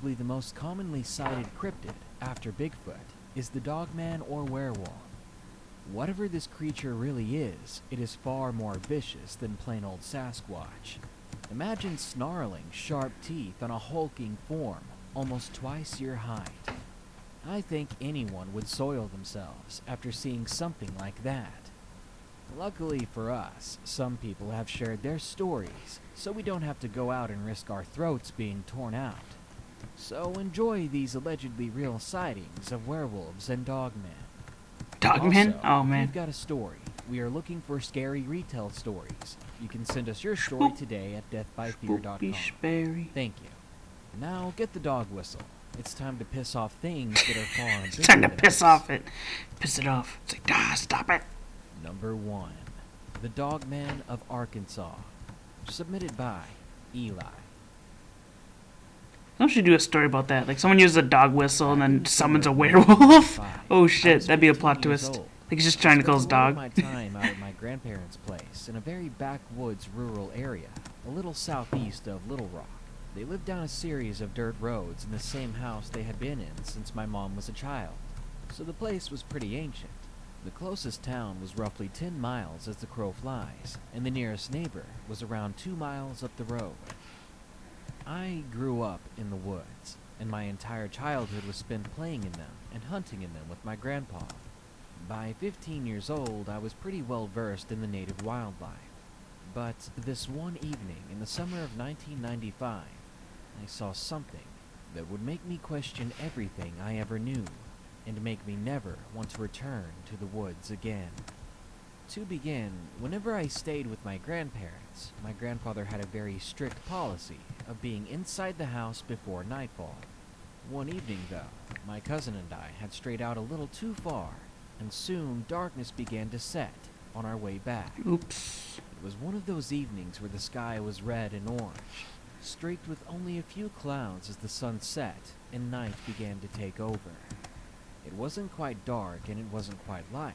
probably the most commonly cited cryptid, after Bigfoot, is the dogman or werewolf. Whatever this creature really is, it is far more vicious than plain old Sasquatch. Imagine snarling, sharp teeth on a hulking form, almost twice your height. I think anyone would soil themselves after seeing something like that. Luckily for us, some people have shared their stories, so we don't have to go out and risk our throats being torn out. So enjoy these allegedly real sightings of werewolves and dogmen. Dogman? Also, Oh if man. you've got a story, we are looking for scary retell stories. You can send us your story today at deathbyfear.com. Spoopy Sperry. Thank you. Now get the dog whistle. It's time to piss off things that are far It's bigger time to than piss us. off it. Piss it off. It's like, stop it. Number 1. The Dogman of Arkansas. Submitted by Eli. Don't you do a story about that? Like someone uses a dog whistle and then summons a werewolf? Oh shit, that'd be a plot twist. Like he's just trying to kill his dog. I spent a lot of my time out at my grandparents' place in a very backwoods rural area, a little southeast of Little Rock. They lived down a series of dirt roads in the same house they had been in since my mom was a child, so the place was pretty ancient. The closest town was roughly 10 miles as the crow flies, and the nearest neighbor was around 2 miles up the road. I grew up in the woods, and my entire childhood was spent playing in them and hunting in them with my grandpa. By 15 years old, I was pretty well versed in the native wildlife. But this one evening in the summer of 1995, I saw something that would make me question everything I ever knew, and make me never want to return to the woods again. To begin, whenever I stayed with my grandparents, my grandfather had a very strict policy of being inside the house before nightfall. One evening, though, my cousin and I had strayed out a little too far, and soon darkness began to set on our way back. Oops. It was one of those evenings where the sky was red and orange, streaked with only a few clouds as the sun set and night began to take over. It wasn't quite dark and it wasn't quite light.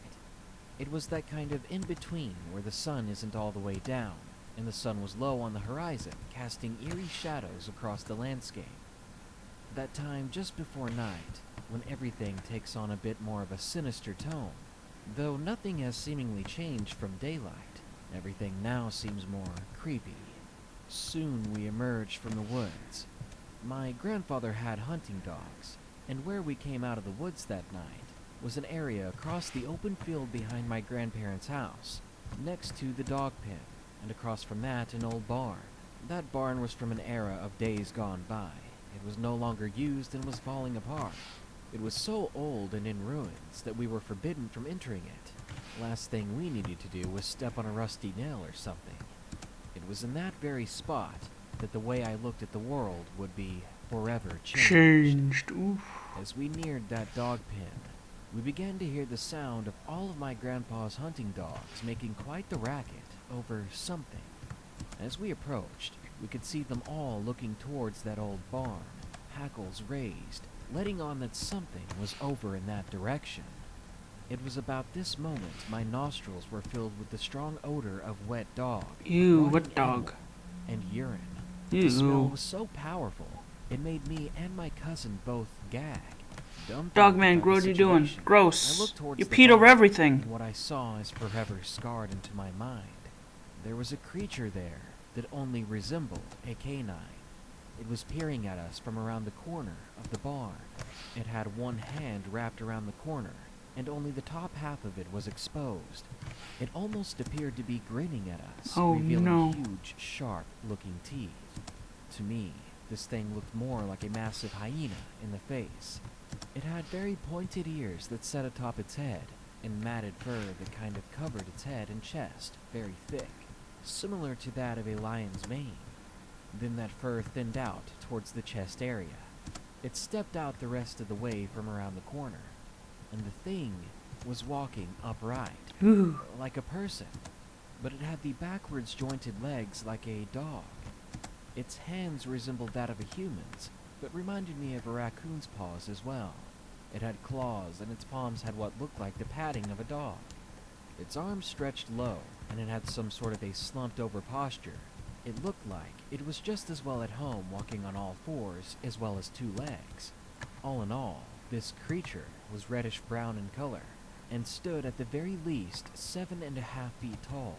It was that kind of in-between where the sun isn't all the way down, and the sun was low on the horizon, casting eerie shadows across the landscape. That time just before night, when everything takes on a bit more of a sinister tone. Though nothing has seemingly changed from daylight, everything now seems more creepy. Soon we emerged from the woods. My grandfather had hunting dogs, and where we came out of the woods that night was an area across the open field behind my grandparents' house, next to the dog pen, and across from that an old barn. That barn was from an era of days gone by. It was no longer used and was falling apart. It was so old and in ruins that we were forbidden from entering it. Last thing we needed to do was step on a rusty nail or something. It was in that very spot that the way I looked at the world would be forever changed. Oof. As we neared that dog pen, we began to hear the sound of all of my grandpa's hunting dogs making quite the racket over something. As we approached, we could see them all looking towards that old barn, hackles raised, letting on that something was over in that direction. It was about this moment my nostrils were filled with the strong odor of wet dog, Ew, rotting what dog? animal, and urine. Ew. The smell was so powerful, it made me and my cousin both gag. Dogman, what are you doing? I Gross. looked towards You the peed over barn, everything. and what I saw is forever scarred into my mind. There was a creature there that only resembled a canine. It was peering at us from around the corner of the barn. It had one hand wrapped around the corner, and only the top half of it was exposed. It almost appeared to be grinning at us, Oh, revealing no. huge, sharp-looking teeth. To me, this thing looked more like a massive hyena in the face. It had very pointed ears that set atop its head, and matted fur that kind of covered its head and chest, very thick, similar to that of a lion's mane. Then that fur thinned out towards the chest area. It stepped out the rest of the way from around the corner, and the thing was walking upright, Ooh. like a person, but it had the backwards jointed legs like a dog. Its hands resembled that of a human's, but reminded me of a raccoon's paws as well. It had claws, and its palms had what looked like the padding of a dog. Its arms stretched low, and it had some sort of a slumped-over posture. It looked like it was just as well at home walking on all fours as well as two legs. All in all, this creature was reddish-brown in color and stood at the very least 7.5 feet tall,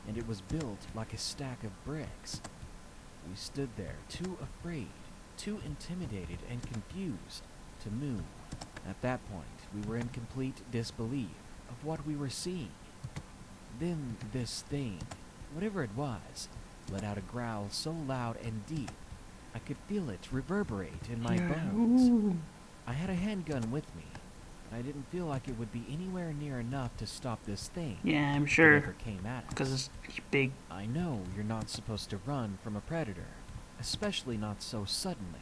and it was built like a stack of bricks. We stood there, too afraid, too intimidated and confused to move. At that point, we were in complete disbelief of what we were seeing. Then this thing, whatever it was, let out a growl so loud and deep, I could feel it reverberate in my bones. Ooh. I had a handgun with me, but I didn't feel like it would be anywhere near enough to stop this thing. Yeah, I'm If it sure. ever came at us. Because it's big. I know you're not supposed to run from a predator, especially not so suddenly,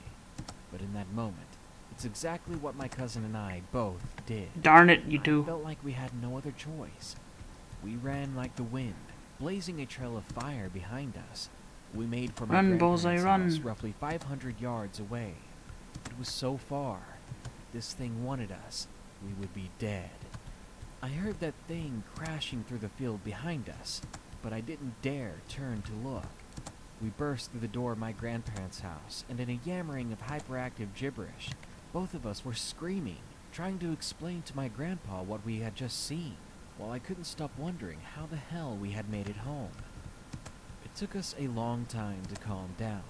but in that moment, it's exactly what my cousin and I both did. Darn it, you I two. felt like we had no other choice. We ran like the wind, blazing a trail of fire behind us. We made for my Run, Bullseye, grandparents' run. house roughly 500 yards away. It was so far. This thing wanted us. We would be dead. I heard that thing crashing through the field behind us, but I didn't dare turn to look. We burst through the door of my grandparents' house, and in a yammering of hyperactive gibberish, both of us were screaming, trying to explain to my grandpa what we had just seen, while I couldn't stop wondering how the hell we had made it home. It took us a long time to calm down,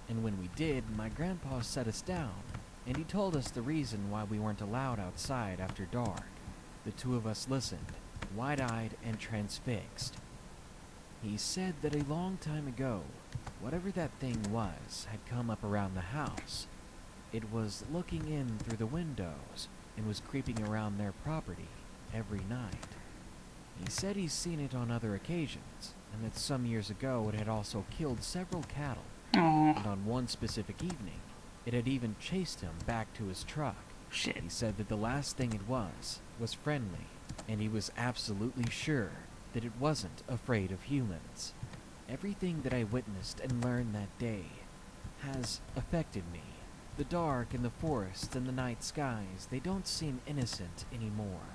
and when we did, my grandpa set us down, and he told us the reason why we weren't allowed outside after dark. The two of us listened, wide-eyed and transfixed. He said that a long time ago, whatever that thing was had come up around the house. It was looking in through the windows and was creeping around their property every night. He said he's seen it on other occasions, and that some years ago it had also killed several cattle, Oh, and on one specific evening, it had even chased him back to his truck. shit. He said that the last thing it was friendly, and he was absolutely sure that it wasn't afraid of humans. Everything that I witnessed and learned that day has affected me. The dark and the forest and the night skies, they don't seem innocent anymore.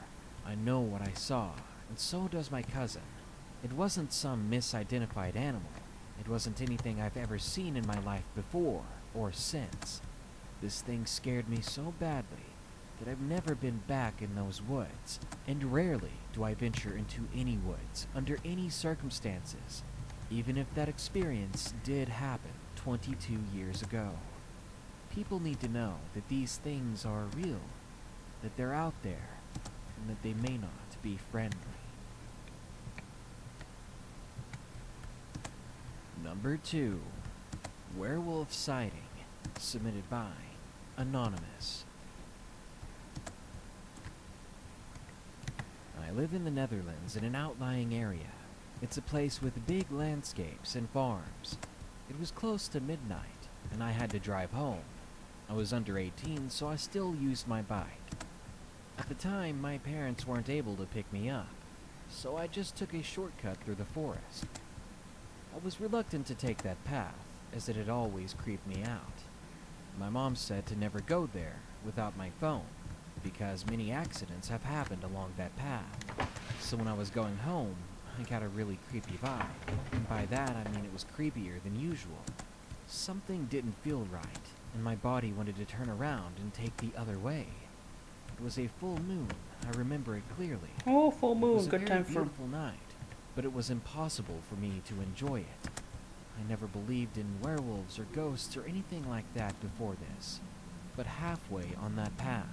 I know what I saw, and so does my cousin. It wasn't some misidentified animal. It wasn't anything I've ever seen in my life before or since. This thing scared me so badly that I've never been back in those woods, and rarely do I venture into any woods under any circumstances, even if that experience did happen 22 years ago. People need to know that these things are real, that they're out there, and that they may not be friendly. Number 2. Werewolf Sighting, submitted by Anonymous. I live in the Netherlands in an outlying area. It's a place with big landscapes and farms. It was close to midnight, and I had to drive home. I was under 18, so I still used my bike. At the time, my parents weren't able to pick me up, so I just took a shortcut through the forest. I was reluctant to take that path, as it had always creeped me out. My mom said to never go there without my phone, because many accidents have happened along that path. So when I was going home, I got a really creepy vibe, and by that I mean it was creepier than usual. Something didn't feel right, and my body wanted to turn around and take the other way. It was a full moon, I remember it clearly. Oh, full It moon. was a Good very time for. beautiful night, but it was impossible for me to enjoy it. I never believed in werewolves or ghosts or anything like that before this, but halfway on that path,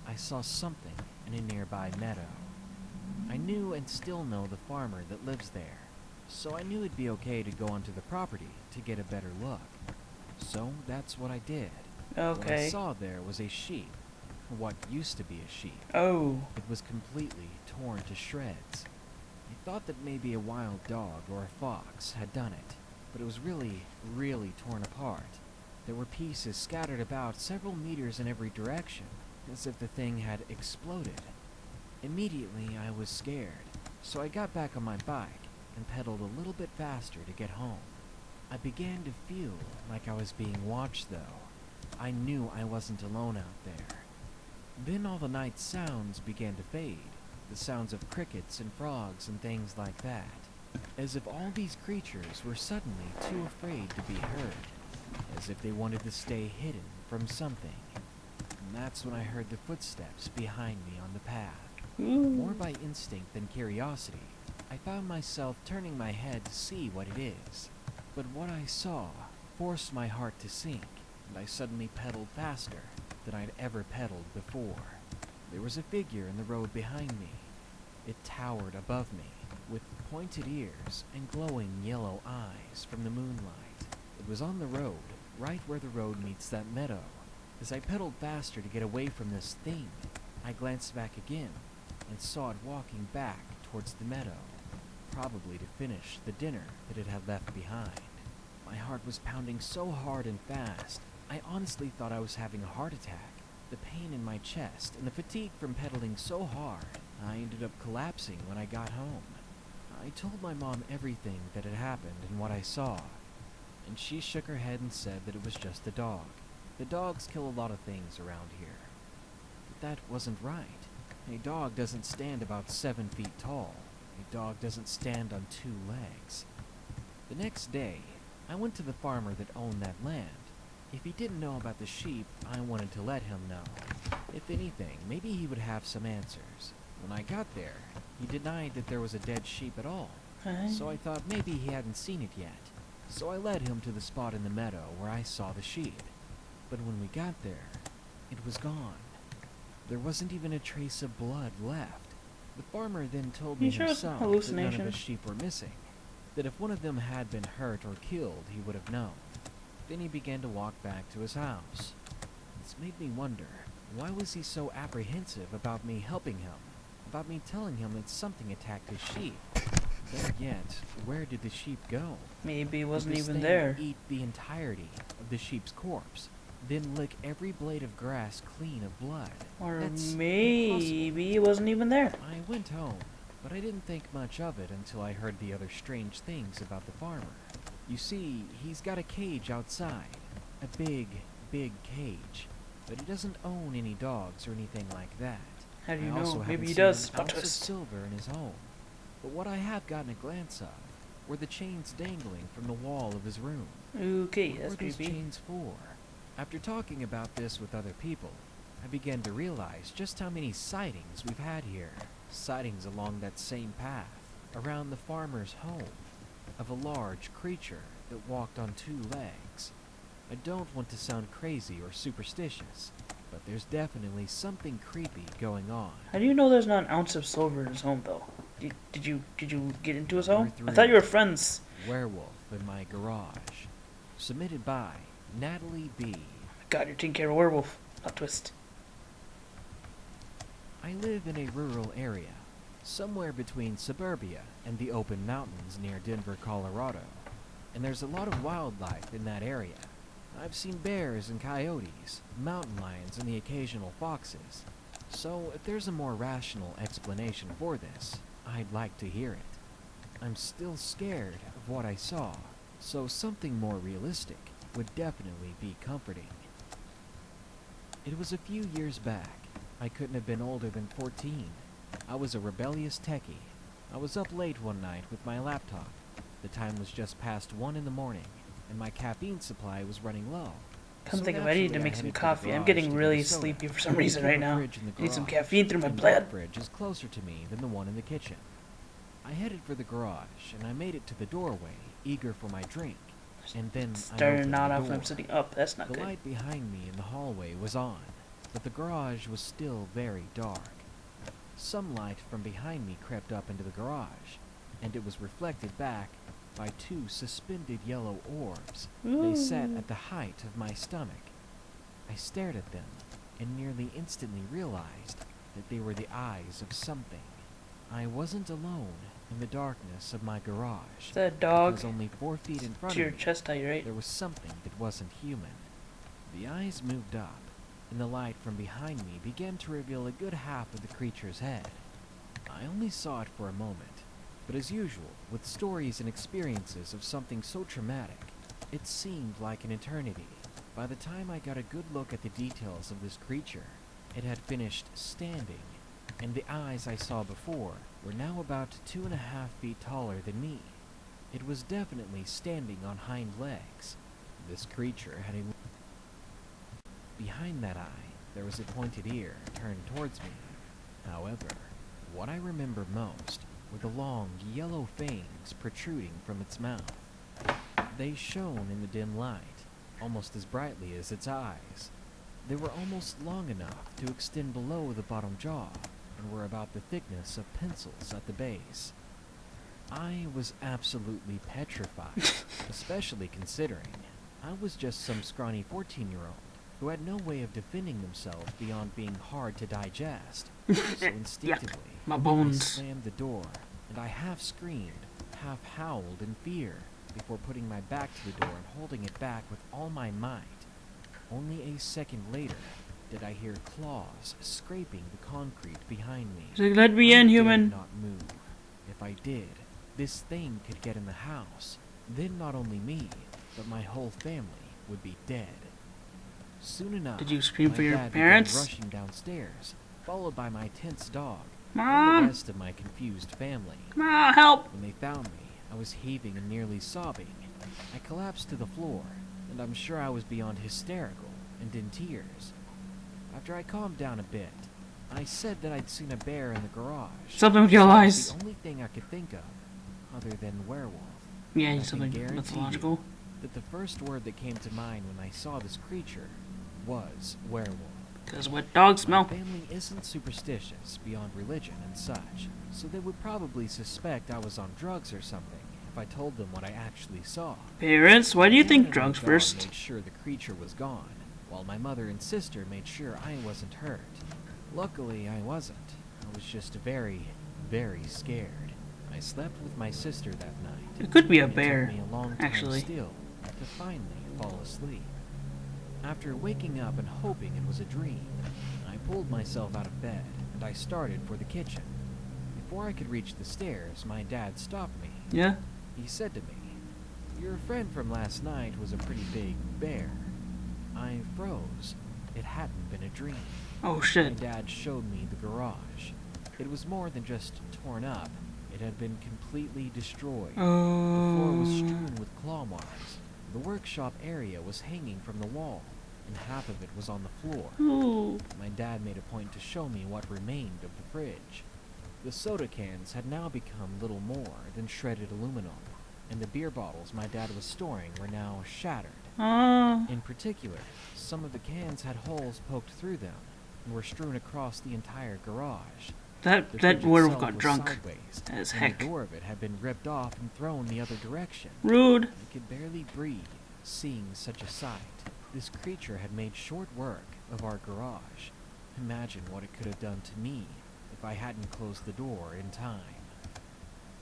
I saw something in a nearby meadow. I knew and still know the farmer that lives there, so I knew it'd be okay to go onto the property to get a better look. So that's what I did. What I Okay. saw there was a sheep, what used to be a sheep. Oh. It was completely torn to shreds. I thought that maybe a wild dog or a fox had done it, but it was really, really torn apart. There were pieces scattered about several meters in every direction, as if the thing had exploded. Immediately, I was scared, so I got back on my bike and pedaled a little bit faster to get home. I began to feel like I was being watched, though. I knew I wasn't alone out there. Then all the night's sounds began to fade, the sounds of crickets and frogs and things like that. as if all these creatures were suddenly too afraid to be heard, as if they wanted to stay hidden from something. And that's when I heard the footsteps behind me on the path. More by instinct than curiosity, I found myself turning my head to see what it is. But what I saw forced my heart to sink, and I suddenly pedaled faster than I'd ever pedaled before. There was a figure in the road behind me. It towered above me, with pointed ears and glowing yellow eyes from the moonlight. It was on the road, right where the road meets that meadow. As I pedaled faster to get away from this thing, I glanced back again and saw it walking back towards the meadow, probably to finish the dinner that it had left behind. My heart was pounding so hard and fast, I honestly thought I was having a heart attack. The pain in my chest and the fatigue from pedaling so hard, I ended up collapsing when I got home. I told my mom everything that had happened and what I saw, and she shook her head and said that it was just a dog. The dogs kill a lot of things around here. But that wasn't right. A dog doesn't stand about 7 feet tall. A dog doesn't stand on 2 legs. The next day, I went to the farmer that owned that land. If he didn't know about the sheep, I wanted to let him know. If anything, maybe he would have some answers. When I got there, he denied that there was a dead sheep at all. So I thought maybe he hadn't seen it yet. So I led him to the spot in the meadow where I saw the sheep. But when we got there, it was gone. There wasn't even a trace of blood left. The farmer then told me himself that none of his sheep were missing. That if one of them had been hurt or killed, he would have known. Then he began to walk back to his house. This made me wonder, why was he so apprehensive about me helping him? About me telling him that something attacked his sheep? Then yet, where did the sheep go? Maybe it wasn't Did this even thing there. eat the entirety of the sheep's corpse, then lick every blade of grass clean of blood? Or That's maybe it wasn't even there. I went home, but I didn't think much of it until I heard the other strange things about the farmer. You see, he's got a cage outside. A big, big cage. But he doesn't own any dogs or anything like that. How do you I also know? haven't Maybe he seen does. an Plot ounce of twist. silver in his home. But what I have gotten a glance of were the chains dangling from the wall of his room. Okay, What that's were those creepy. chains for? After talking about this with other people, I began to realize just how many sightings we've had here. Sightings along that same path, around the farmer's home, of a large creature that walked on 2 legs. I don't want to sound crazy or superstitious, but there's definitely something creepy going on. How do you know there's not an ounce of silver in his home, though? Did you get into his home? Number I thought you were 3. friends. Werewolf in My Garage. Submitted by Natalie B. God, you're taking care of a werewolf. Plot twist. I live in a rural area, somewhere between suburbia and the open mountains near Denver, Colorado. And there's a lot of wildlife in that area. I've seen bears and coyotes, mountain lions, and the occasional foxes. So if there's a more rational explanation for this, I'd like to hear it. I'm still scared of what I saw, so something more realistic would definitely be comforting. It was a few years back. I couldn't have been older than 14. I was a rebellious techie. I was up late one night with my laptop. The time was just past 1 in the morning, and my caffeine supply was running low. Come So think of it, I need to naturally, make I some headed to the coffee. I'm garage getting to get a really soda. sleepy for some We reason have right a now. fridge in the I need some garage, caffeine through my and blood. that fridge is closer to me than the one in the kitchen. I headed for the garage, and I made it to the doorway, eager for my drink. And then I Starting opened not the off when I'm door. sitting up. That's not The good. light behind me in the hallway was on, but the garage was still very dark. Some light from behind me crept up into the garage, and it was reflected back by 2 suspended yellow orbs. They sat Ooh. at the height of my stomach. I stared at them, and nearly instantly realized that they were the eyes of something. I wasn't alone in the darkness of my garage. Is that a dog? Because only 4 feet in front To your of me, chest height, right? there was something that wasn't human. The eyes moved up, and the light from behind me began to reveal a good half of the creature's head. I only saw it for a moment, but as usual, with stories and experiences of something so traumatic, it seemed like an eternity. By the time I got a good look at the details of this creature, it had finished standing, and the eyes I saw before were now about 2.5 feet taller than me. It was definitely standing on hind legs. This creature had a... Behind that eye, there was a pointed ear turned towards me. However, what I remember most were the long, yellow fangs protruding from its mouth. They shone in the dim light, almost as brightly as its eyes. They were almost long enough to extend below the bottom jaw, and were about the thickness of pencils at the base. I was absolutely petrified, especially considering I was just some scrawny 14-year-old who had no way of defending themselves beyond being hard to digest. So instinctively, my I bones. slammed the door, and I half screamed, half howled in fear, before putting my back to the door and holding it back with all my might. Only a second later did I hear claws scraping the concrete behind me. So let me in, I human. dared not move. If I did, this thing could get in the house. Then not only me, but my whole family would be dead. Soon enough, Did you scream my for your dad parents? began rushing downstairs, followed by my tense dog and Mom! the rest of my confused family. Ma, help! When they found me, I was heaving and nearly sobbing. I collapsed to the floor, and I'm sure I was beyond hysterical and in tears. After I calmed down a bit, I said that I'd seen a bear in the garage. Something with your That eyes. was the only thing I could think of, other than werewolf. Yeah, I can something guarantee mythological. that the first word that came to mind when I saw this creature was werewolf. Because what dogs My smell. family isn't superstitious beyond religion and such, so they would probably suspect I was on drugs or something if I told them what I actually saw. Parents, why do you My think dad and drugs my dog first? made sure the creature was gone, while my mother and sister made sure I wasn't hurt. Luckily, I wasn't. I was just very, very scared. I slept with my sister that night. It could be a and bear, It took me a long time actually. still to finally fall asleep. After waking up and hoping it was a dream, I pulled myself out of bed and I started for the kitchen. Before I could reach the stairs, my dad stopped me. Yeah? He said to me, "Your friend from last night was a pretty big bear." I froze. It hadn't been a dream. Oh My shit. dad showed me the garage. It was more than just torn up. It had been completely destroyed. The floor was Oh. strewn with claw marks. The workshop area was hanging from the wall, and half of it was on the floor. Ooh. My dad made a point to show me what remained of the fridge. The soda cans had now become little more than shredded aluminum, and the beer bottles my dad was storing were now shattered. Ah. In particular, some of the cans had holes poked through them and were strewn across the entire garage. That The that fridge werewolf itself got was drunk. sideways, As and heck. the door of it had been ripped off and thrown the other direction. Rude. I could barely breathe, seeing such a sight. This creature had made short work of our garage. Imagine what it could have done to me if I hadn't closed the door in time.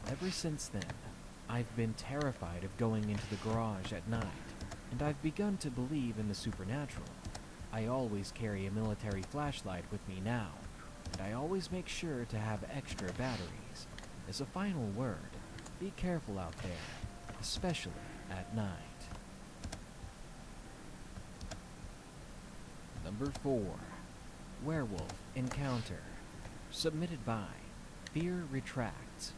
Ever since then, I've been terrified of going into the garage at night, and I've begun to believe in the supernatural. I always carry a military flashlight with me now, and I always make sure to have extra batteries. As a final word, be careful out there, especially at night. Number 4. Werewolf Encounter. Submitted by Fear Retracts.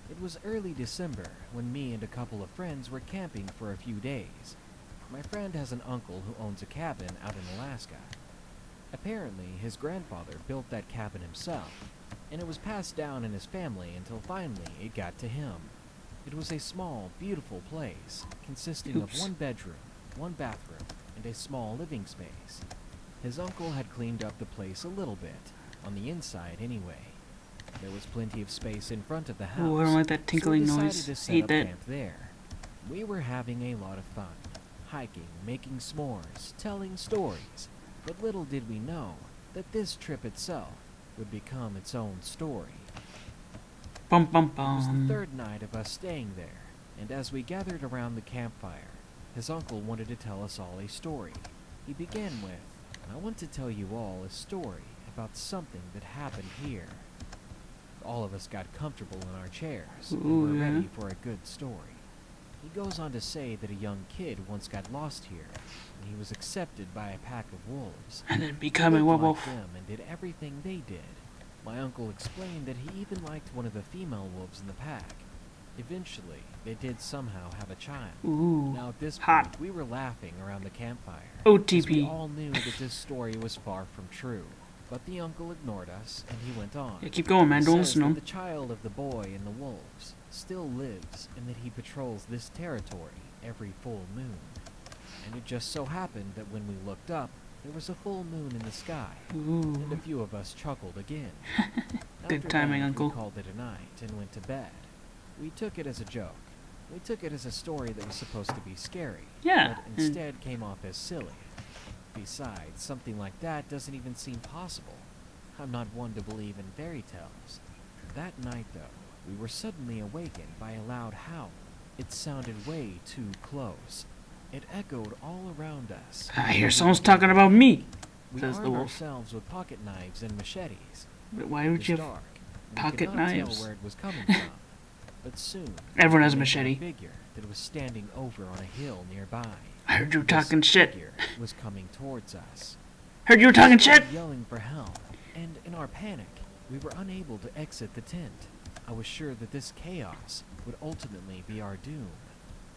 It was early December when me and a couple of friends were camping for a few days. My friend has an uncle who owns a cabin out in Alaska. Apparently, his grandfather built that cabin himself, and it was passed down in his family until finally it got to him. It was a small, beautiful place, consisting of Oops. one bedroom, one bathroom, and a small living space. His uncle had cleaned up the place a little bit, on the inside anyway. There was plenty of space in front of the house, Ooh, I don't like that tinkling so we noise. decided to set Hate up that. camp there. We were having a lot of fun, hiking, making s'mores, telling stories, but little did we know that this trip itself would become its own story. Bum bum It was the bum. third night of us staying there, and as we gathered around the campfire, his uncle wanted to tell us all a story. He began with, "I want to tell you all a story about something that happened here." All of us got comfortable in our chairs and Ooh, were yeah. ready for a good story. He goes on to say that a young kid once got lost here, and he was accepted by a pack of wolves. And then He become a lived werewolf. like them and did everything they did. My uncle explained that he even liked one of the female wolves in the pack. Eventually, they did somehow have a child. Ooh. Now at this Hot. point, we were laughing around the campfire. OTP. As we all knew that this story was far from true. But the uncle ignored us, and he went on. Yeah, keep going, man. He Don't says listen to that him. the child of the boy and the wolves still lives, and that he patrols this territory every full moon. And it just so happened that when we looked up, there was a full moon in the sky, and a Ooh. few of us chuckled again. Good After timing, that, Uncle. We called it a night and went to bed. We took it as a joke. We took it as a story that was supposed to be scary, Yeah. but instead came off as silly. Besides, something like that doesn't even seem possible. I'm not one to believe in fairy tales. That night, though, we were suddenly awakened by a loud howl. It sounded way too close. It echoed all around us. I hear someone's talking about me, We says the armed wolf. ourselves with pocket knives and machetes. But why It would was you have... dark. We pocket could not knives? tell where it was coming from. But soon, Everyone has a we machete. saw figure that was standing over on a hill nearby. I heard you This talking shit. figure was coming towards us. Heard you were talking We shit. started yelling for help, and in our panic, we were unable to exit the tent. I was sure that this chaos would ultimately be our doom.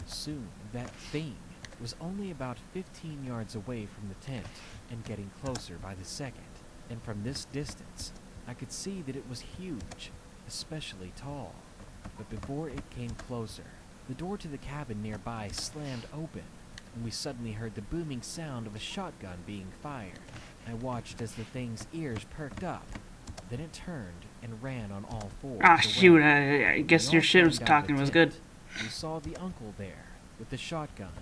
Soon, that thing was only about 15 yards away from the tent and getting closer by the second. And from this distance, I could see that it was huge, especially tall. But before it came closer, the door to the cabin nearby slammed open, and we suddenly heard the booming sound of a shotgun being fired. I watched as the thing's ears perked up. Then it turned and ran on all fours. Ah, away. shoot. I guess We your all shit was climbed out talking the was tent. good. We saw the uncle there, with the shotgun.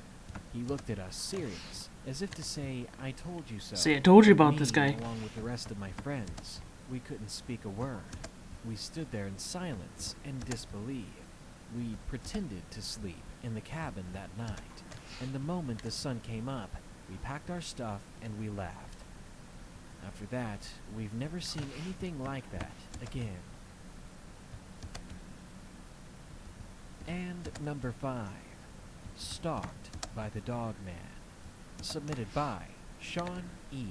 He looked at us serious, as if to say, "I told you so." See, I told you But about this me, guy. along with the rest of my friends, we couldn't speak a word. We stood there in silence and disbelief. We pretended to sleep in the cabin that night, and the moment the sun came up, we packed our stuff and we left. After that, we've never seen anything like that again. And number 5, Stalked by the Dog Man. Submitted by Sean E.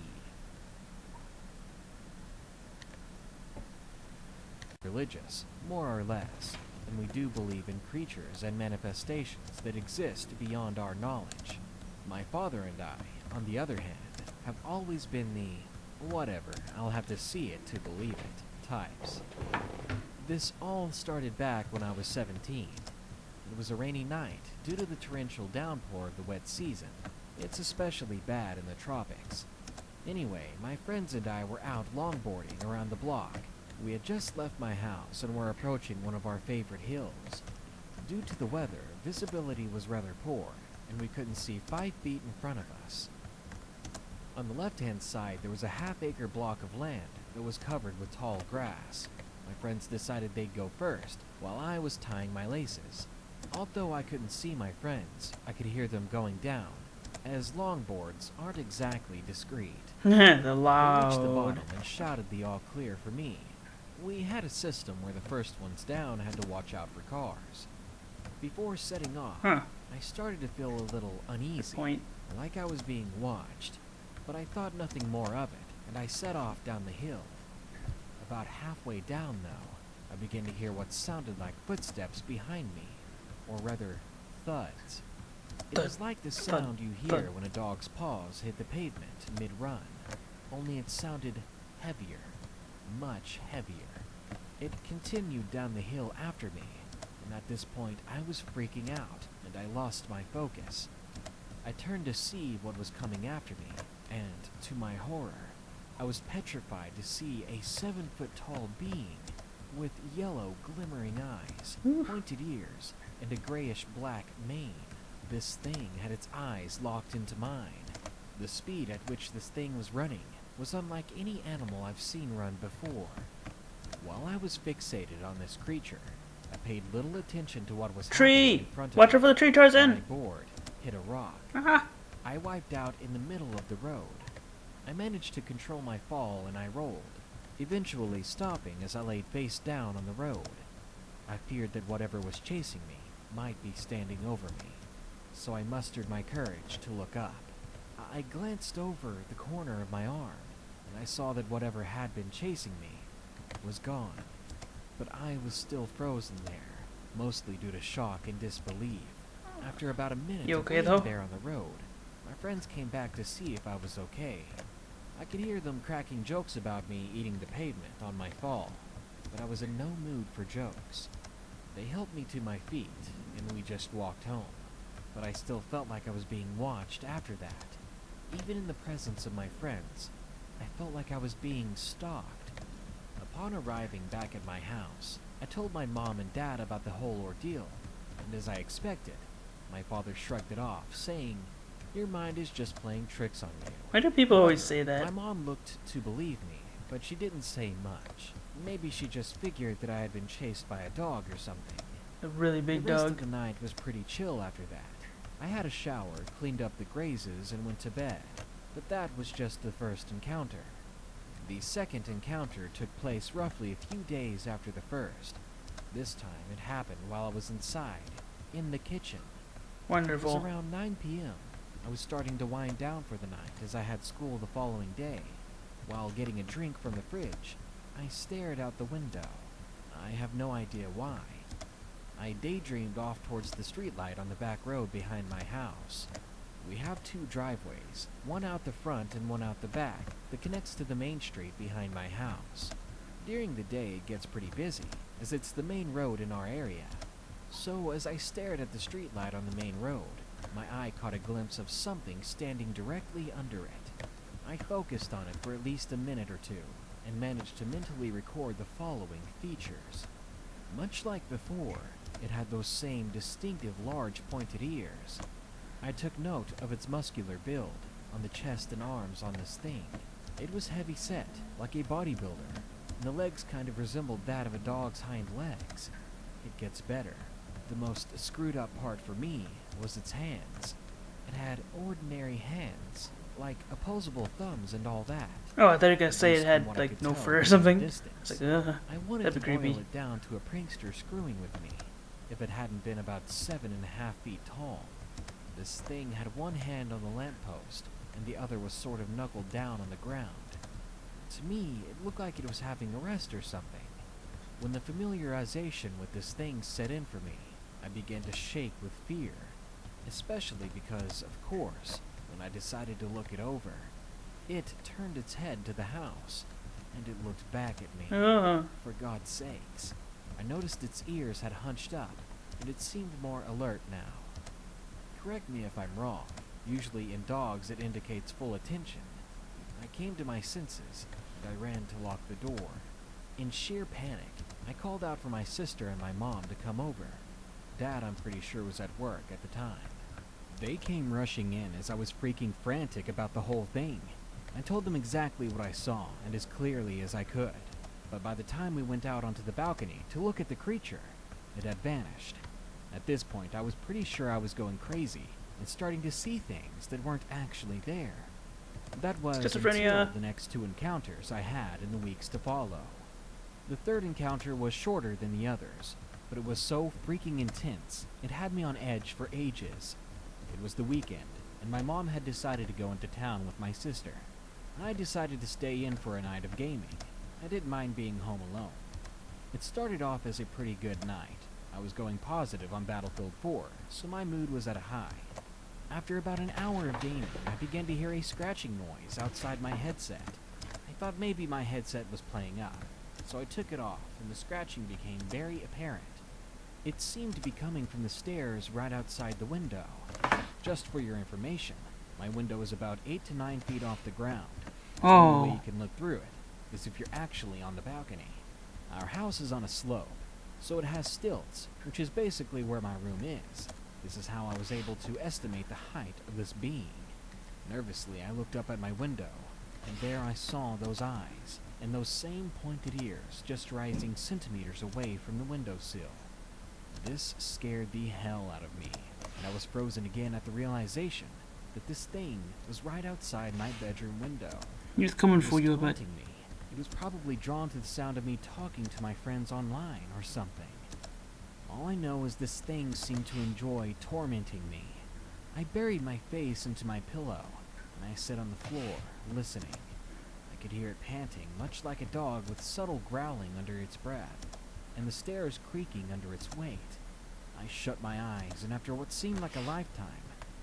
Religious, more or less, and we do believe in creatures and manifestations that exist beyond our knowledge. My father and I, on the other hand, have always been the whatever, I'll have to see it to believe it types. This all started back when I was 17. It was a rainy night due to the torrential downpour of the wet season. It's especially bad in the tropics. Anyway, my friends and I were out longboarding around the block. We had just left my house and were approaching one of our favorite hills. Due to the weather, visibility was rather poor, and we couldn't see 5 feet in front of us. On the left-hand side, there was a half-acre block of land that was covered with tall grass. My friends decided they'd go first, while I was tying my laces. Although I couldn't see my friends, I could hear them going down, as longboards aren't exactly discreet. The They reached the loud. bottom and shouted the all clear for me. We had a system where the first ones down had to watch out for cars. Before setting off, Huh. I started to feel a little uneasy, Point. like I was being watched, but I thought nothing more of it, and I set off down the hill. About halfway down, though, I began to hear what sounded like footsteps behind me, or rather, thuds. It was like the sound you hear thud. when a dog's paws hit the pavement mid-run, only it sounded heavier, much heavier. It continued down the hill after me, and at this point I was freaking out, and I lost my focus. I turned to see what was coming after me, and, to my horror, I was petrified to see a 7-foot-tall being with yellow glimmering eyes, pointed ears, and a grayish-black mane. This thing had its eyes locked into mine. The speed at which this thing was running was unlike any animal I've seen run before. While I was fixated on this creature, I paid little attention to what was happening in Tree! front of Watch me. out for the tree, My Tarzan! board hit a rock. Ah. I wiped out in the middle of the road. I managed to control my fall and I rolled, eventually stopping as I laid face down on the road. I feared that whatever was chasing me might be standing over me, so I mustered my courage to look up. I glanced over the corner of my arm, and I saw that whatever had been chasing me was gone, but I was still frozen there, mostly due to shock and disbelief. After about a minute You of okay, waiting though? there on the road, my friends came back to see if I was okay. I could hear them cracking jokes about me eating the pavement on my fall, but I was in no mood for jokes. They helped me to my feet, and we just walked home, but I still felt like I was being watched after that. Even in the presence of my friends, I felt like I was being stalked. Upon arriving back at my house, I told my mom and dad about the whole ordeal, and as I expected, my father shrugged it off, saying, "Your mind is just playing tricks on you." Why do people always However, say that? My mom looked to believe me, but she didn't say much. Maybe she just figured that I had been chased by a dog or something. A really big The rest of dog. the night was pretty chill after that. I had a shower, cleaned up the grazes, and went to bed. But that was just the first encounter. The second encounter took place roughly a few days after the first. This time it happened while I was inside, in the kitchen. It was Wonderful. around 9 p.m. I was starting to wind down for the night as I had school the following day. While getting a drink from the fridge, I stared out the window. I have no idea why. I daydreamed off towards the streetlight on the back road behind my house. We have two driveways, one out the front and one out the back, that connects to the main street behind my house. During the day it gets pretty busy, as it's the main road in our area. So as I stared at the streetlight on the main road, my eye caught a glimpse of something standing directly under it. I focused on it for at least a minute or two, and managed to mentally record the following features. Much like before, it had those same distinctive large pointed ears. I took note of its muscular build on the chest and arms on this thing. It was heavy set, like a bodybuilder, and the legs kind of resembled that of a dog's hind legs. It gets better. The most screwed up part for me was its hands. It had ordinary hands, like opposable thumbs and all that. Oh, I thought you were gonna say At it least had from what I like could no tell fur or from something. the It's distance. like, I wanted that'd to be boil creepy. it down to a prankster screwing with me, if it hadn't been about 7.5 feet tall. This thing had one hand on the lamppost, and the other was sort of knuckled down on the ground. To me, it looked like it was having a rest or something. When the familiarization with this thing set in for me, I began to shake with fear, especially because, of course, when I decided to look it over, it turned its head to the house, and it looked back at me. For God's sakes. I noticed its ears had hunched up, and it seemed more alert now. Correct me if I'm wrong. Usually in dogs it indicates full attention. I came to my senses, and I ran to lock the door. In sheer panic, I called out for my sister and my mom to come over. Dad, I'm pretty sure, was at work at the time. They came rushing in as I was freaking frantic about the whole thing. I told them exactly what I saw, and as clearly as I could. But by the time we went out onto the balcony to look at the creature, it had vanished. At this point, I was pretty sure I was going crazy and starting to see things that weren't actually there. That was Schizophrenia. until the next two encounters I had in the weeks to follow. The third encounter was shorter than the others, but it was so freaking intense, it had me on edge for ages. It was the weekend, and my mom had decided to go into town with my sister. I decided to stay in for a night of gaming. I didn't mind being home alone. It started off as a pretty good night. I was going positive on Battlefield 4, so my mood was at a high. After about an hour of gaming, I began to hear a scratching noise outside my headset. I thought maybe my headset was playing up, so I took it off, and the scratching became very apparent. It seemed to be coming from the stairs right outside the window. Just for your information, my window is about 8 to 9 feet off the ground. The only way you can look through it is if you're actually on the balcony. Our house is on a slope, so it has stilts, which is basically where my room is. This is how I was able to estimate the height of this being. Nervously, I looked up at my window, and there I saw those eyes, and those same pointed ears just rising centimeters away from the windowsill. This scared the hell out of me, and I was frozen again at the realization that this thing was right outside my bedroom window. He was coming It for was you a bit. taunting me. It was probably drawn to the sound of me talking to my friends online or something. All I know is this thing seemed to enjoy tormenting me. I buried my face into my pillow, and I sat on the floor, listening. I I could hear it panting, much like a dog with subtle growling under its breath, and the stairs creaking under its weight. I shut my eyes, and after what seemed like a lifetime,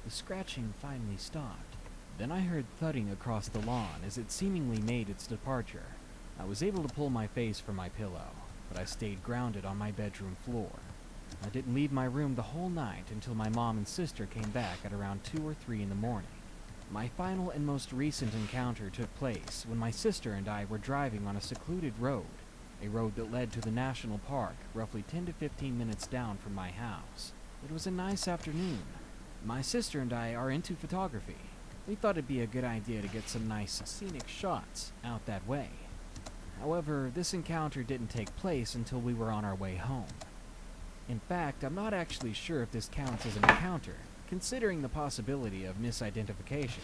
the scratching finally stopped. Then I heard thudding across the lawn as it seemingly made its departure. I was able to pull my face from my pillow, but I stayed grounded on my bedroom floor. I didn't leave my room the whole night until my mom and sister came back at around 2 or 3 in the morning. My final and most recent encounter took place when my sister and I were driving on a secluded road, a road that led to the national park roughly 10 to 15 minutes down from my house. It was a nice afternoon. My sister and I are into photography. We thought it'd be a good idea to get some nice scenic shots out that way. However, this encounter didn't take place until we were on our way home. In fact, I'm not actually sure if this counts as an encounter, considering the possibility of misidentification.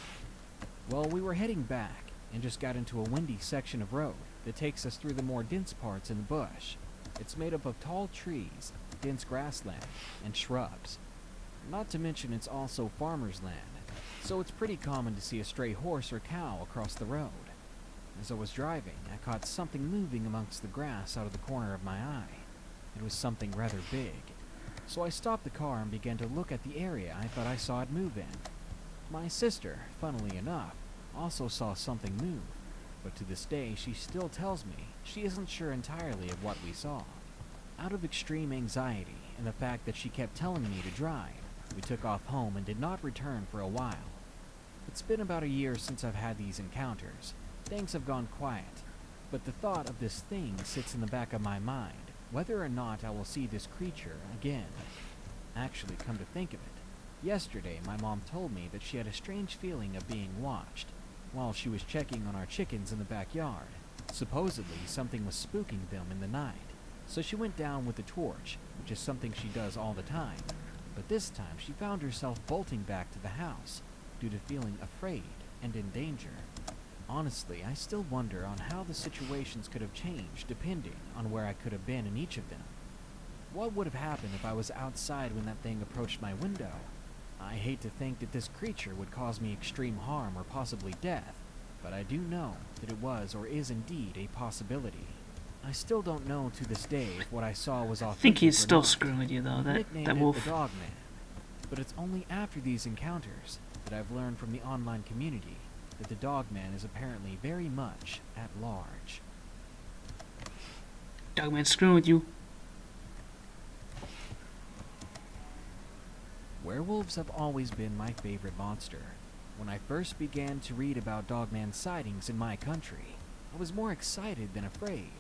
Well, we were heading back and just got into a windy section of road that takes us through the more dense parts in the bush. It's made up of tall trees, dense grassland, and shrubs. Not to mention it's also farmers' land, so it's pretty common to see a stray horse or cow across the road. As I was driving, I caught something moving amongst the grass out of the corner of my eye. It was something rather big, so I stopped the car and began to look at the area I thought I saw it move in. My sister, funnily enough, also saw something move, but to this day she still tells me she isn't sure entirely of what we saw. Out of extreme anxiety and the fact that she kept telling me to drive, we took off home and did not return for a while. It's been about a year since I've had these encounters. Things have gone quiet, but the thought of this thing sits in the back of my mind, whether or not I will see this creature again. Actually, come to think of it, yesterday my mom told me that she had a strange feeling of being watched while she was checking on our chickens in the backyard. Supposedly, something was spooking them in the night, so she went down with a torch, which is something she does all the time. But this time she found herself bolting back to the house due to feeling afraid and in danger. Honestly, I still wonder on how the situations could have changed depending on where I could have been in each of them. What would have happened if I was outside when that thing approached my window? I hate to think that this creature would cause me extreme harm or possibly death, but I do know that it was or is indeed a possibility. I still don't know to this day if what I saw was authentic. I think he's or still not. screwing with you though, that Nicknamed wolf. it the Dog Man, but it's only after these encounters that I've learned from the online community that the Dog Man is apparently very much at large. Dogman's screwing with you. Werewolves have always been my favorite monster. When I first began to read about Dogman sightings in my country, I was more excited than afraid.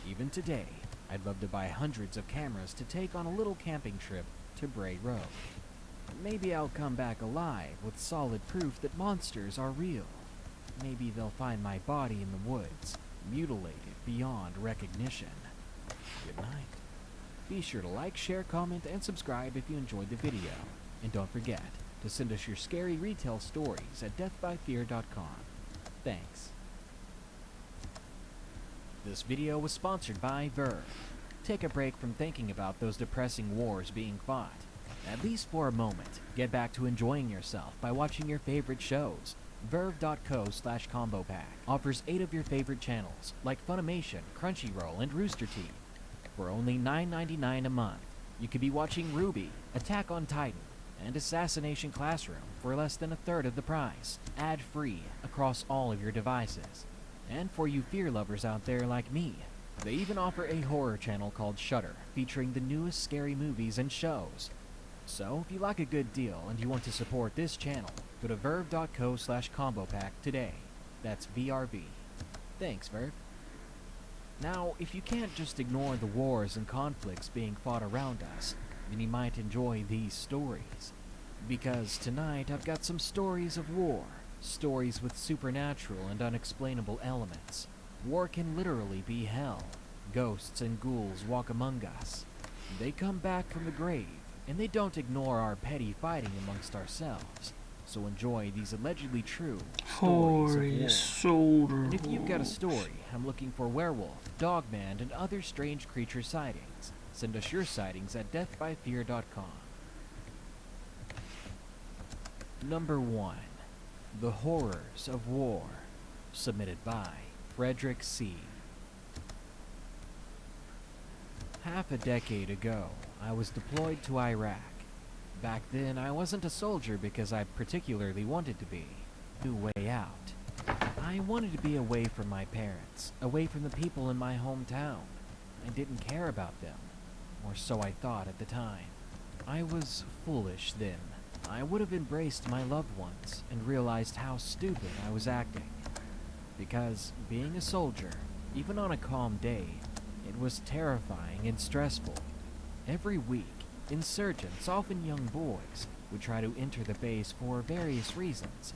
Even today, I'd love to buy hundreds of cameras to take on a little camping trip to Bray Road. Maybe I'll come back alive with solid proof that monsters are real. Maybe they'll find my body in the woods, mutilated beyond recognition. Good night. Be sure to like, share, comment, and subscribe if you enjoyed the video. And don't forget to send us your scary retail stories at deathbyfear.com. Thanks. This video was sponsored by Verve. Take a break from thinking about those depressing wars being fought. At least for a moment, get back to enjoying yourself by watching your favorite shows. Verve.co/combo pack offers 8 of your favorite channels like Funimation, Crunchyroll, and Rooster Teeth. For only $9.99 a month, you could be watching Ruby, Attack on Titan, and Assassination Classroom for less than a third of the price, ad-free across all of your devices. And for you fear lovers out there like me, they even offer a horror channel called Shudder, featuring the newest scary movies and shows. So, if you like a good deal and you want to support this channel, go to verve.co/combo pack today. That's VRV. Thanks, Verve. Now, if you can't just ignore the wars and conflicts being fought around us, then you might enjoy these stories. Because tonight I've got some stories of war, stories with supernatural and unexplainable elements. War can literally be hell. Ghosts and ghouls walk among us. They come back from the grave, and they don't ignore our petty fighting amongst ourselves. So enjoy these allegedly true stories of war. And if you've got a story, I'm looking for werewolf, dogman, and other strange creature sightings. Send us your sightings at deathbyfear.com. Number 1. The Horrors of War. Submitted by Frederick C. Half a decade ago, I was deployed to Iraq. Back then, I wasn't a soldier because I particularly wanted to be. New way out. I wanted to be away from my parents, away from the people in my hometown. I didn't care about them, or so I thought at the time. I was foolish then. I would have embraced my loved ones and realized how stupid I was acting. Because being a soldier, even on a calm day, it was terrifying and stressful. Every week, insurgents, often young boys, would try to enter the base for various reasons.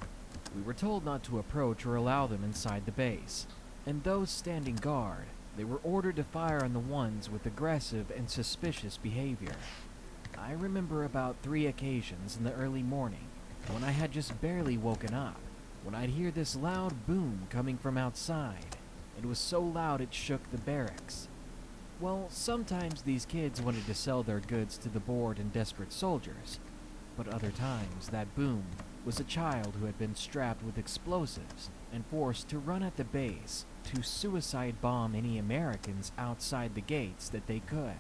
We were told not to approach or allow them inside the base, and those standing guard, they were ordered to fire on the ones with aggressive and suspicious behavior. I remember about 3 occasions in the early morning, when I had just barely woken up, when I'd hear this loud boom coming from outside. It was so loud it shook the barracks. Well, sometimes these kids wanted to sell their goods to the bored and desperate soldiers, but other times that boom was a child who had been strapped with explosives and forced to run at the base to suicide bomb any Americans outside the gates that they could.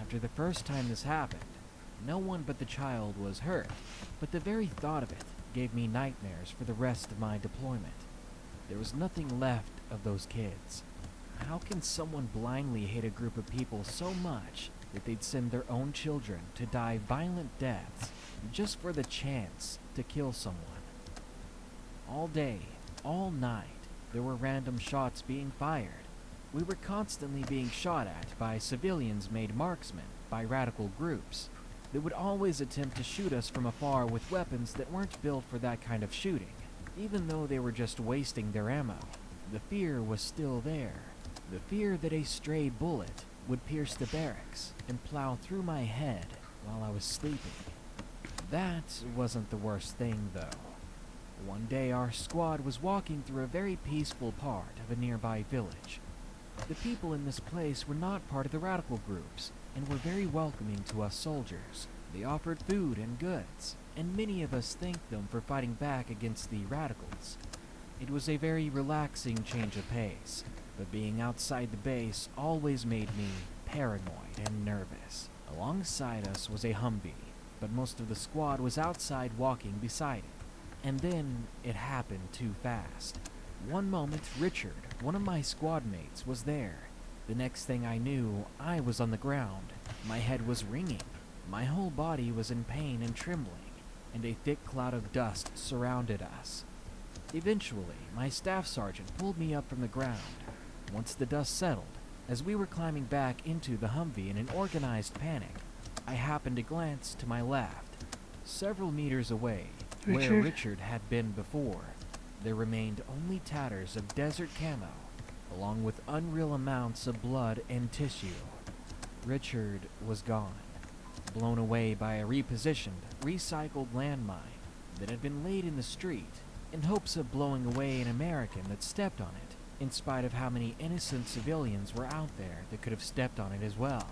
After the first time this happened, no one but the child was hurt, but the very thought of it gave me nightmares for the rest of my deployment. There was nothing left of those kids. How can someone blindly hate a group of people so much that they'd send their own children to die violent deaths just for the chance to kill someone? All day, all night, there were random shots being fired. We were constantly being shot at by civilians-made marksmen, by radical groups. They would always attempt to shoot us from afar with weapons that weren't built for that kind of shooting, even though they were just wasting their ammo. The fear was still there. The fear that a stray bullet would pierce the barracks and plow through my head while I was sleeping. That wasn't the worst thing, though. One day our squad was walking through a very peaceful part of a nearby village. The people in this place were not part of the radical groups and were very welcoming to us soldiers. They offered food and goods, and many of us thanked them for fighting back against the radicals. It was a very relaxing change of pace, but being outside the base always made me paranoid and nervous. Alongside us was a Humvee, but most of the squad was outside walking beside it. And then it happened too fast. One moment, Richard, one of my squad mates, was there. The next thing I knew, I was on the ground. My head was ringing. My whole body was in pain and trembling, and a thick cloud of dust surrounded us. Eventually, my staff sergeant pulled me up from the ground. Once the dust settled, as we were climbing back into the Humvee in an organized panic, I happened to glance to my left. Several meters away, where Richard had been before, there remained only tatters of desert camo, along with unreal amounts of blood and tissue. Richard was gone, blown away by a repositioned, recycled landmine that had been laid in the street in hopes of blowing away an American that stepped on it, in spite of how many innocent civilians were out there that could have stepped on it as well.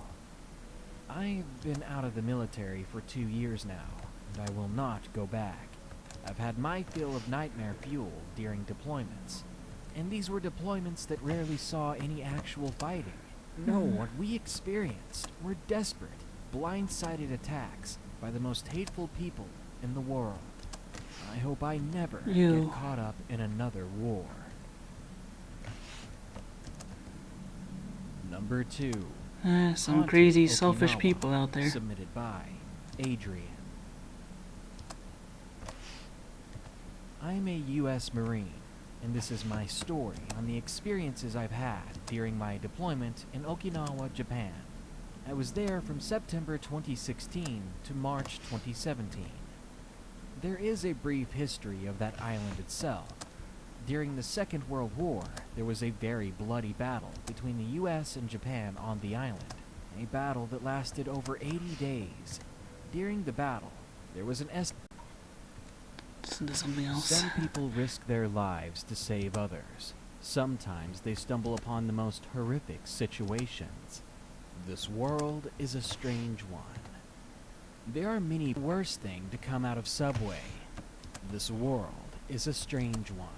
I've been out of the military for 2 years now, and I will not go back. I've had my fill of nightmare fuel during deployments, and these were deployments that rarely saw any actual fighting. No, what we experienced were desperate, blindsided attacks by the most hateful people in the world. I hope I never get caught up in another war. Number 2. Some crazy, selfish people out there. Submitted by Adrian. I'm a U.S. Marine, and this is my story on the experiences I've had during my deployment in Okinawa, Japan. I was there from September 2016 to March 2017. There is a brief history of that island itself. During the Second World War, there was a very bloody battle between the U.S. and Japan on the island, a battle that lasted over 80 days. During the battle, there was an Listen to something else. Some people risk their lives to save others. Sometimes they stumble upon the most horrific situations. This world is a strange one. There are many worse things to come out of Subway. This world is a strange one.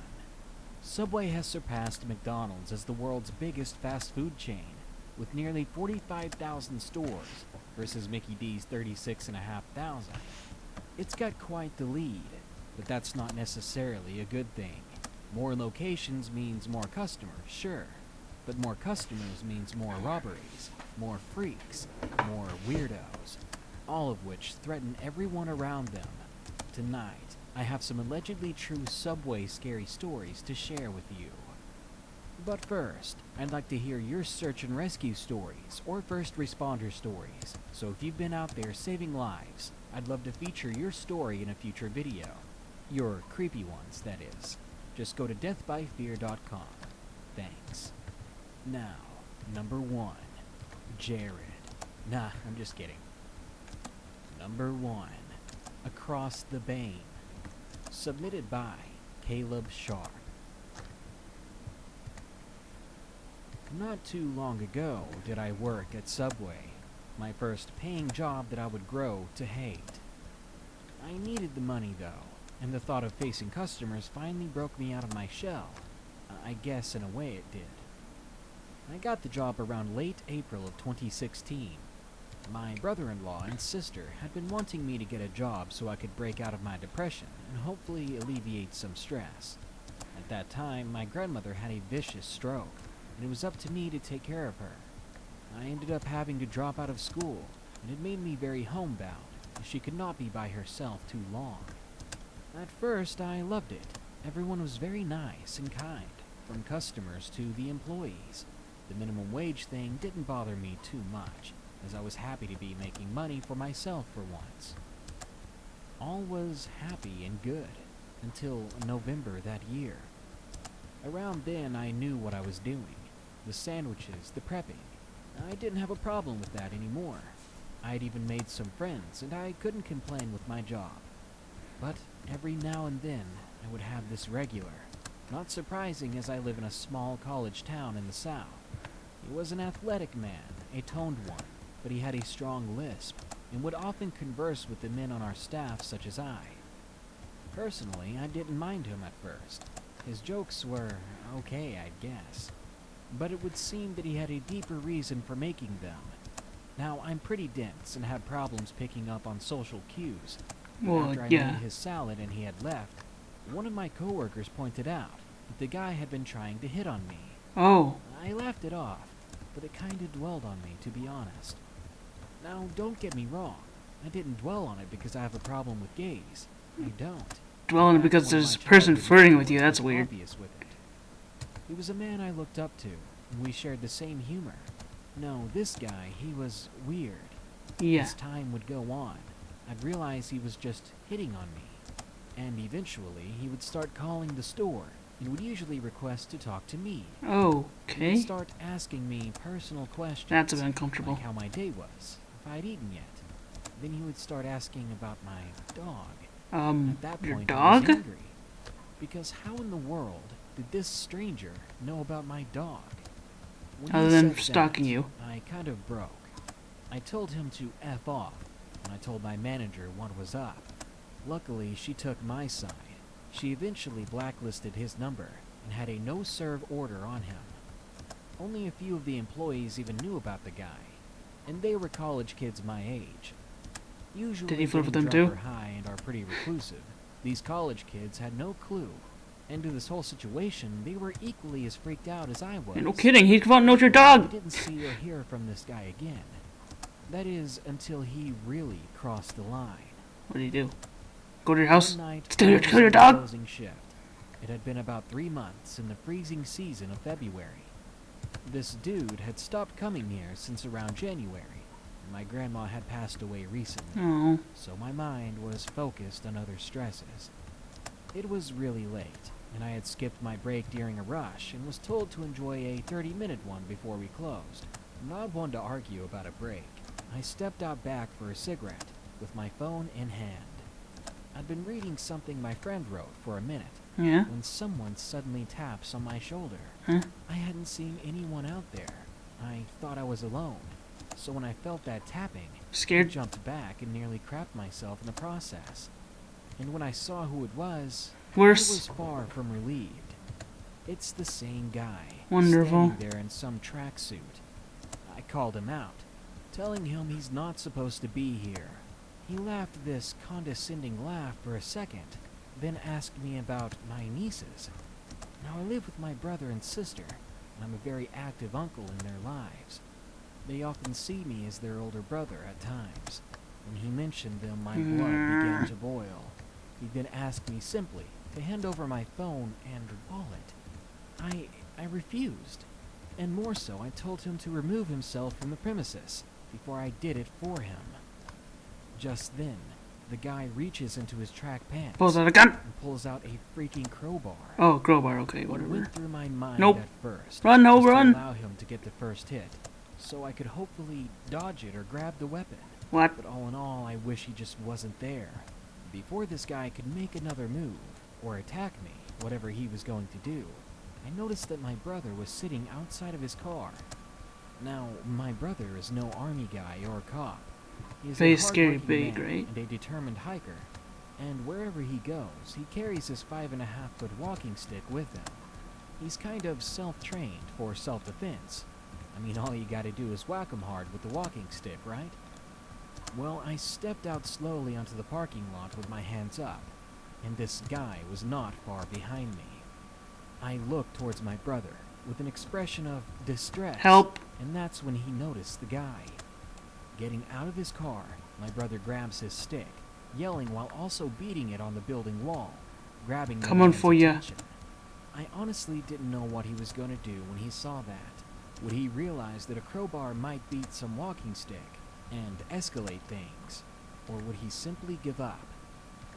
Subway has surpassed McDonald's as the world's biggest fast food chain, with nearly 45,000 stores versus Mickey D's 36,500. It's got quite the lead, but that's not necessarily a good thing. More locations means more customers, sure, but more customers means more robberies, more freaks, more weirdos, all of which threaten everyone around them. Tonight, I have some allegedly true Subway scary stories to share with you. But first, I'd like to hear your search and rescue stories or first responder stories. So if you've been out there saving lives, I'd love to feature your story in a future video. Your creepy ones, that is. Just go to deathbyfear.com. Thanks. Now, number 1. Jared. Nah, I'm just kidding. Number 1. Across the Bane. Submitted by Caleb Sharp. Not too long ago did I work at Subway, my first paying job that I would grow to hate. I needed the money though, and the thought of facing customers finally broke me out of my shell. I guess in a way it did. I got the job around late April of 2016. My brother-in-law and sister had been wanting me to get a job so I could break out of my depression and hopefully alleviate some stress. At that time, my grandmother had a vicious stroke, and it was up to me to take care of her. I ended up having to drop out of school, and it made me very homebound, as she could not be by herself too long. At first, I loved it. Everyone was very nice and kind, from customers to the employees. The minimum wage thing didn't bother me too much, as I was happy to be making money for myself for once. All was happy and good, until November that year. Around then, I knew what I was doing. The sandwiches, the prepping. I didn't have a problem with that anymore. I'd even made some friends, and I couldn't complain with my job. But every now and then, I would have this regular. Not surprising as I live in a small college town in the South. He was an athletic man, a toned one, but he had a strong lisp, and would often converse with the men on our staff such as I. Personally, I didn't mind him at first. His jokes were okay, I'd guess. But it would seem that he had a deeper reason for making them. Now, I'm pretty dense and had problems picking up on social cues. Well, After I yeah. made his salad and he had left, one of my coworkers pointed out that the guy had been trying to hit on me. Oh. I laughed it off, but it kinda dwelled on me, to be honest. Now, don't get me wrong. I didn't dwell on it because I have a problem with gays. I don't. Dwelling In fact, because one of there's a my person childhood flirting with heroes you, that's was weird. obvious with it. He was a man I looked up to, and we shared the same humor. No, this guy, he was weird. Yeah. As time would go on, I'd realize he was just hitting on me. And eventually, he would start calling the store, and would usually request to talk to me. He Okay. would start asking me personal questions. That's a bit uncomfortable. Like how my day was, if I'd eaten yet. Then he would start asking about my dog. At that Your point, I was dog? angry. Because how in the world did this stranger know about my dog? When Other he than said stalking that, you. I kind of broke. I told him to F off, and I told my manager what was up. Luckily, she took my side. She eventually blacklisted his number and had a no-serve order on him. Only a few of the employees even knew about the guy, and they were college kids my age. Usually Did he flirt with they them drop too? her high and are pretty reclusive. These college kids had no clue, and to this whole situation, they were equally as freaked out as I was. No kidding, he'd come out and know your I dog. didn't see or hear from this guy again. That is, until he really crossed the line. What did he do? Go to your house? One night, Steal your, I was kill your on the dog? closing shift. It had been about 3 months in the freezing season of February. This dude had stopped coming here since around January, and my grandma had passed away recently, Oh. so my mind was focused on other stresses. It was really late, and I had skipped my break during a rush and was told to enjoy a 30-minute one before we closed. I'm not one to argue about a break. I stepped out back for a cigarette, with my phone in hand. I'd been reading something my friend wrote for a minute, Yeah? when someone suddenly taps on my shoulder. Huh? I hadn't seen anyone out there. I thought I was alone. So when I felt that tapping, I Scared? jumped back and nearly crapped myself in the process. And when I saw who it was, I Worse? was far from relieved. It's the same guy. Wonderful. Standing there in some tracksuit. I called him out, telling him he's not supposed to be here. He laughed this condescending laugh for a second, then asked me about my nieces. Now I live with my brother and sister, and I'm a very active uncle in their lives. They often see me as their older brother at times. When he mentioned them, my blood began to boil. He then asked me simply to hand over my phone and wallet. I refused. And more so, I told him to remove himself from the premises before I did it for him. Just then, the guy reaches into his track pants Pulls out a gun. and pulls out a freaking crowbar. Oh, crowbar. Okay, What whatever. went through my mind Nope. at first Run, no, was to run. allow him to get the first hit, so I could hopefully dodge it or grab the weapon. What? But all in all, I wish he just wasn't there. Before this guy could make another move, or attack me, whatever he was going to do, I noticed that my brother was sitting outside of his car. Now, my brother is no army guy or cop. He is Very a scary hard-working big, man right? and a determined hiker. And wherever he goes, he carries his 5.5-foot walking stick with him. He's kind of self-trained for self-defense. I mean, all you gotta do is whack him hard with the walking stick, right? Well, I stepped out slowly onto the parking lot with my hands up, and this guy was not far behind me. I looked towards my brother with an expression of distress. Help. And that's when he noticed the guy. Getting out of his car, my brother grabs his stick, yelling while also beating it on the building wall, grabbing the Come on man's for ya. attention. I honestly didn't know what he was going to do when he saw that. Would he realize that a crowbar might beat some walking stick and escalate things? Or would he simply give up?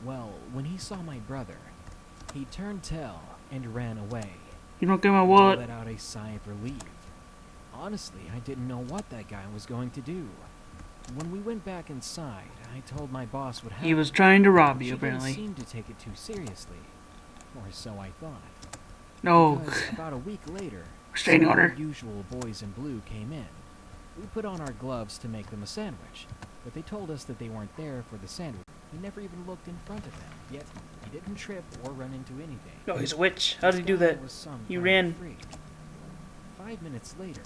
Well, when he saw my brother, he turned tail and ran away. You don't get my I wallet. let out a sigh of relief. Honestly, I didn't know what that guy was going to do. When we went back inside, I told my boss what happened. He was trying to rob She you, didn't apparently. seem to take it too seriously, or so I thought. No. Because about a week later, Restraining some of order. the usual boys in blue came in. We put on our gloves to make them a sandwich, but they told us that they weren't there for the sandwich. We never even looked in front of them, yet he didn't trip or run into anything. Oh, he's a witch. How did he do This guy that? was some He kind of ran. freak. 5 minutes later,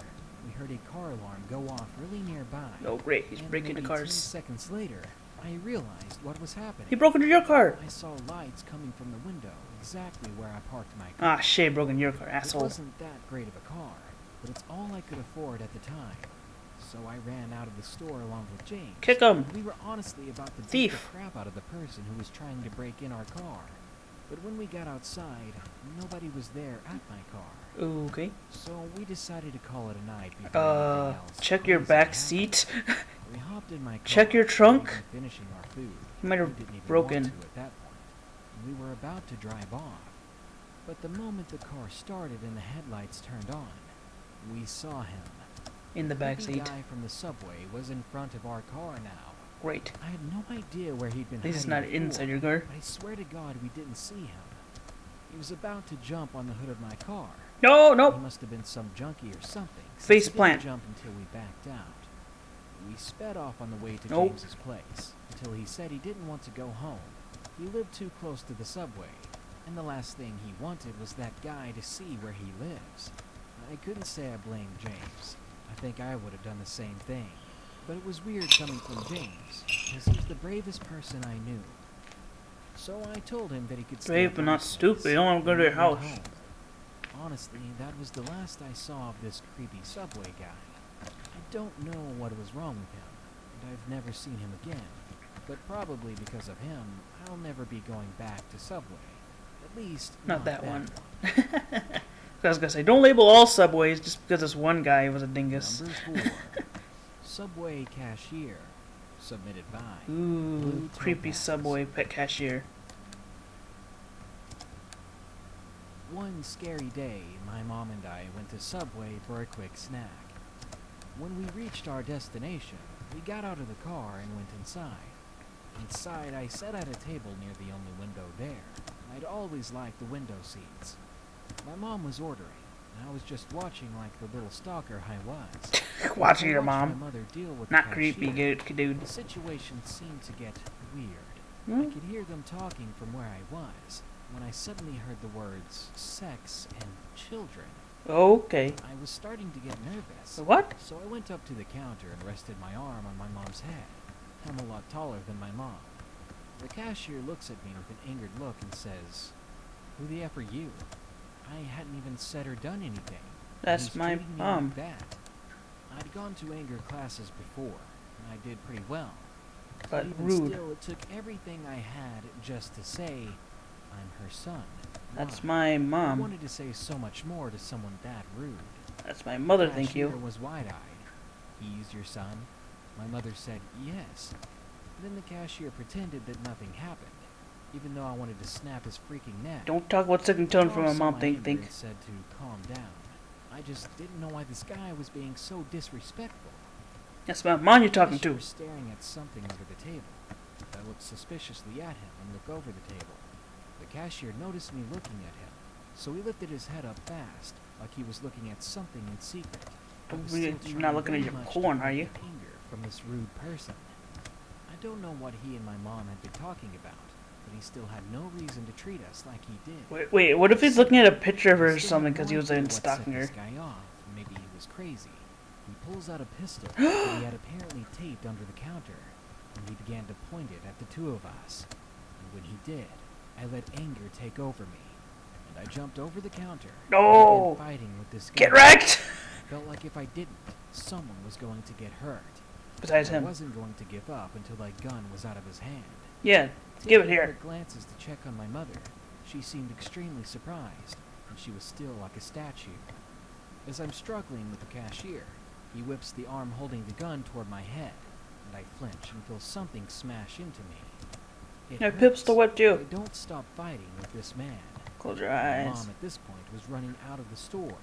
we heard a car alarm go off really nearby. Oh, great. He's And breaking the maybe 10 cars. seconds later, I realized what was happening. He broke into your car. I saw lights coming from the window, exactly where I parked my car. Ah, shit. Broke into your car, It asshole. wasn't that great of a car, but it's all I could afford at the time. So I ran out of the store along with James. Kick him. We were honestly about to beat Thief. the crap out of the person who was trying to break in our car. But when we got outside, nobody was there at my car. Okay. So we decided to call it a night before anything else Check your crazy back happened. seat. We hopped in my car. Check your trunk. not even finishing our food. He might We have didn't even broken. want to at that point. We were about to drive off. But the moment the car started and the headlights turned on, we saw him. In the back The seat. guy from the subway was in front of our car now. Great. I had no idea where he'd been At least it's hiding not before, inside your car. but I swear to God we didn't see him. He was about to jump on the hood of my car. No, He no. must have been some junkie or something. since Face he didn't plant. jump until we backed out. We sped off on the way to Nope. James's place until he said he didn't want to go home. He lived too close to the subway, and the last thing he wanted was that guy to see where he lives. I couldn't say I blamed James. I think I would have done the same thing. But it was weird coming from James, because he was the bravest person I knew. So I told him that he could stay Brave at but my not place, stupid. You don't want to go and to we your went house. home. Honestly, that was the last I saw of this creepy subway guy. I don't know what was wrong with him, and I've never seen him again. But probably because of him, I'll never be going back to Subway. At least, Not that one. I was gonna say, don't label all subways just because this one guy was a dingus. Number 4. Subway cashier. Submitted by. Ooh, Blue creepy Topaz. subway pet cashier. One scary day, my mom and I went to Subway for a quick snack. When we reached our destination, we got out of the car and went inside. Inside, I sat at a table near the only window there. I'd always liked the window seats. My mom was ordering, and I was just watching like the little stalker I was. Watching I your watched mom. My mother deal with Not the creepy, cashier. dude. The situation seemed to get weird. I Hmm? could hear them talking from where I was, when I suddenly heard the words sex and children. Okay. I was starting to get nervous. What? So I went up to the counter and rested my arm on my mom's head. I'm a lot taller than my mom. The cashier looks at me with an angered look and says, "Who the F are you?" I hadn't even said or done anything. That's He's my treating me mom. like that. I'd gone to anger classes before, and I did pretty well. But even rude. still, it took everything I had just to say, "I'm her son." That's Why? my I mom. wanted to say so much more to someone that rude. That's my mother, The thank cashier you. was wide-eyed. "He's your son?" My mother said yes. Then the cashier pretended that nothing happened, even though I wanted to snap his freaking neck. Don't talk about second tone from Mom my saw mom, my think, anger think. and said to calm down. I just didn't know why this guy was being so disrespectful. That's my mom you're talking The cashier to. was staring at something under the table. I looked suspiciously at him and looked over the table. The cashier noticed me looking at him, so he lifted his head up fast, like he was looking at something in secret. I was You're still not trying looking at very your much porn, to are hide you? the anger from this rude person. I don't know what he and my mom had been talking about, but he still had no reason to treat us like he did. Wait, what if he's looking at a picture of her I or still something had no because he was idea in what set stalking her? this guy off. Maybe he was crazy. He pulls out a pistol that he had apparently taped under the counter, and he began to point it at the two of us. And when he did, I let anger take over me, and I jumped over the counter No! and began fighting with this guy. Get wrecked! I felt like if I didn't, someone was going to get hurt. Besides I him. wasn't going to give up until that gun was out of his hand. Yeah, give it Taking here. quick glances to check on my mother, she seemed extremely surprised, and she was still like a statue. As I'm struggling with the cashier, he whips the arm holding the gun toward my head, and I flinch and feel something smash into me. It Yeah, hurts, Pip's the what but do? I don't stop fighting with this man. Close your My eyes. mom at this point was running out of the store,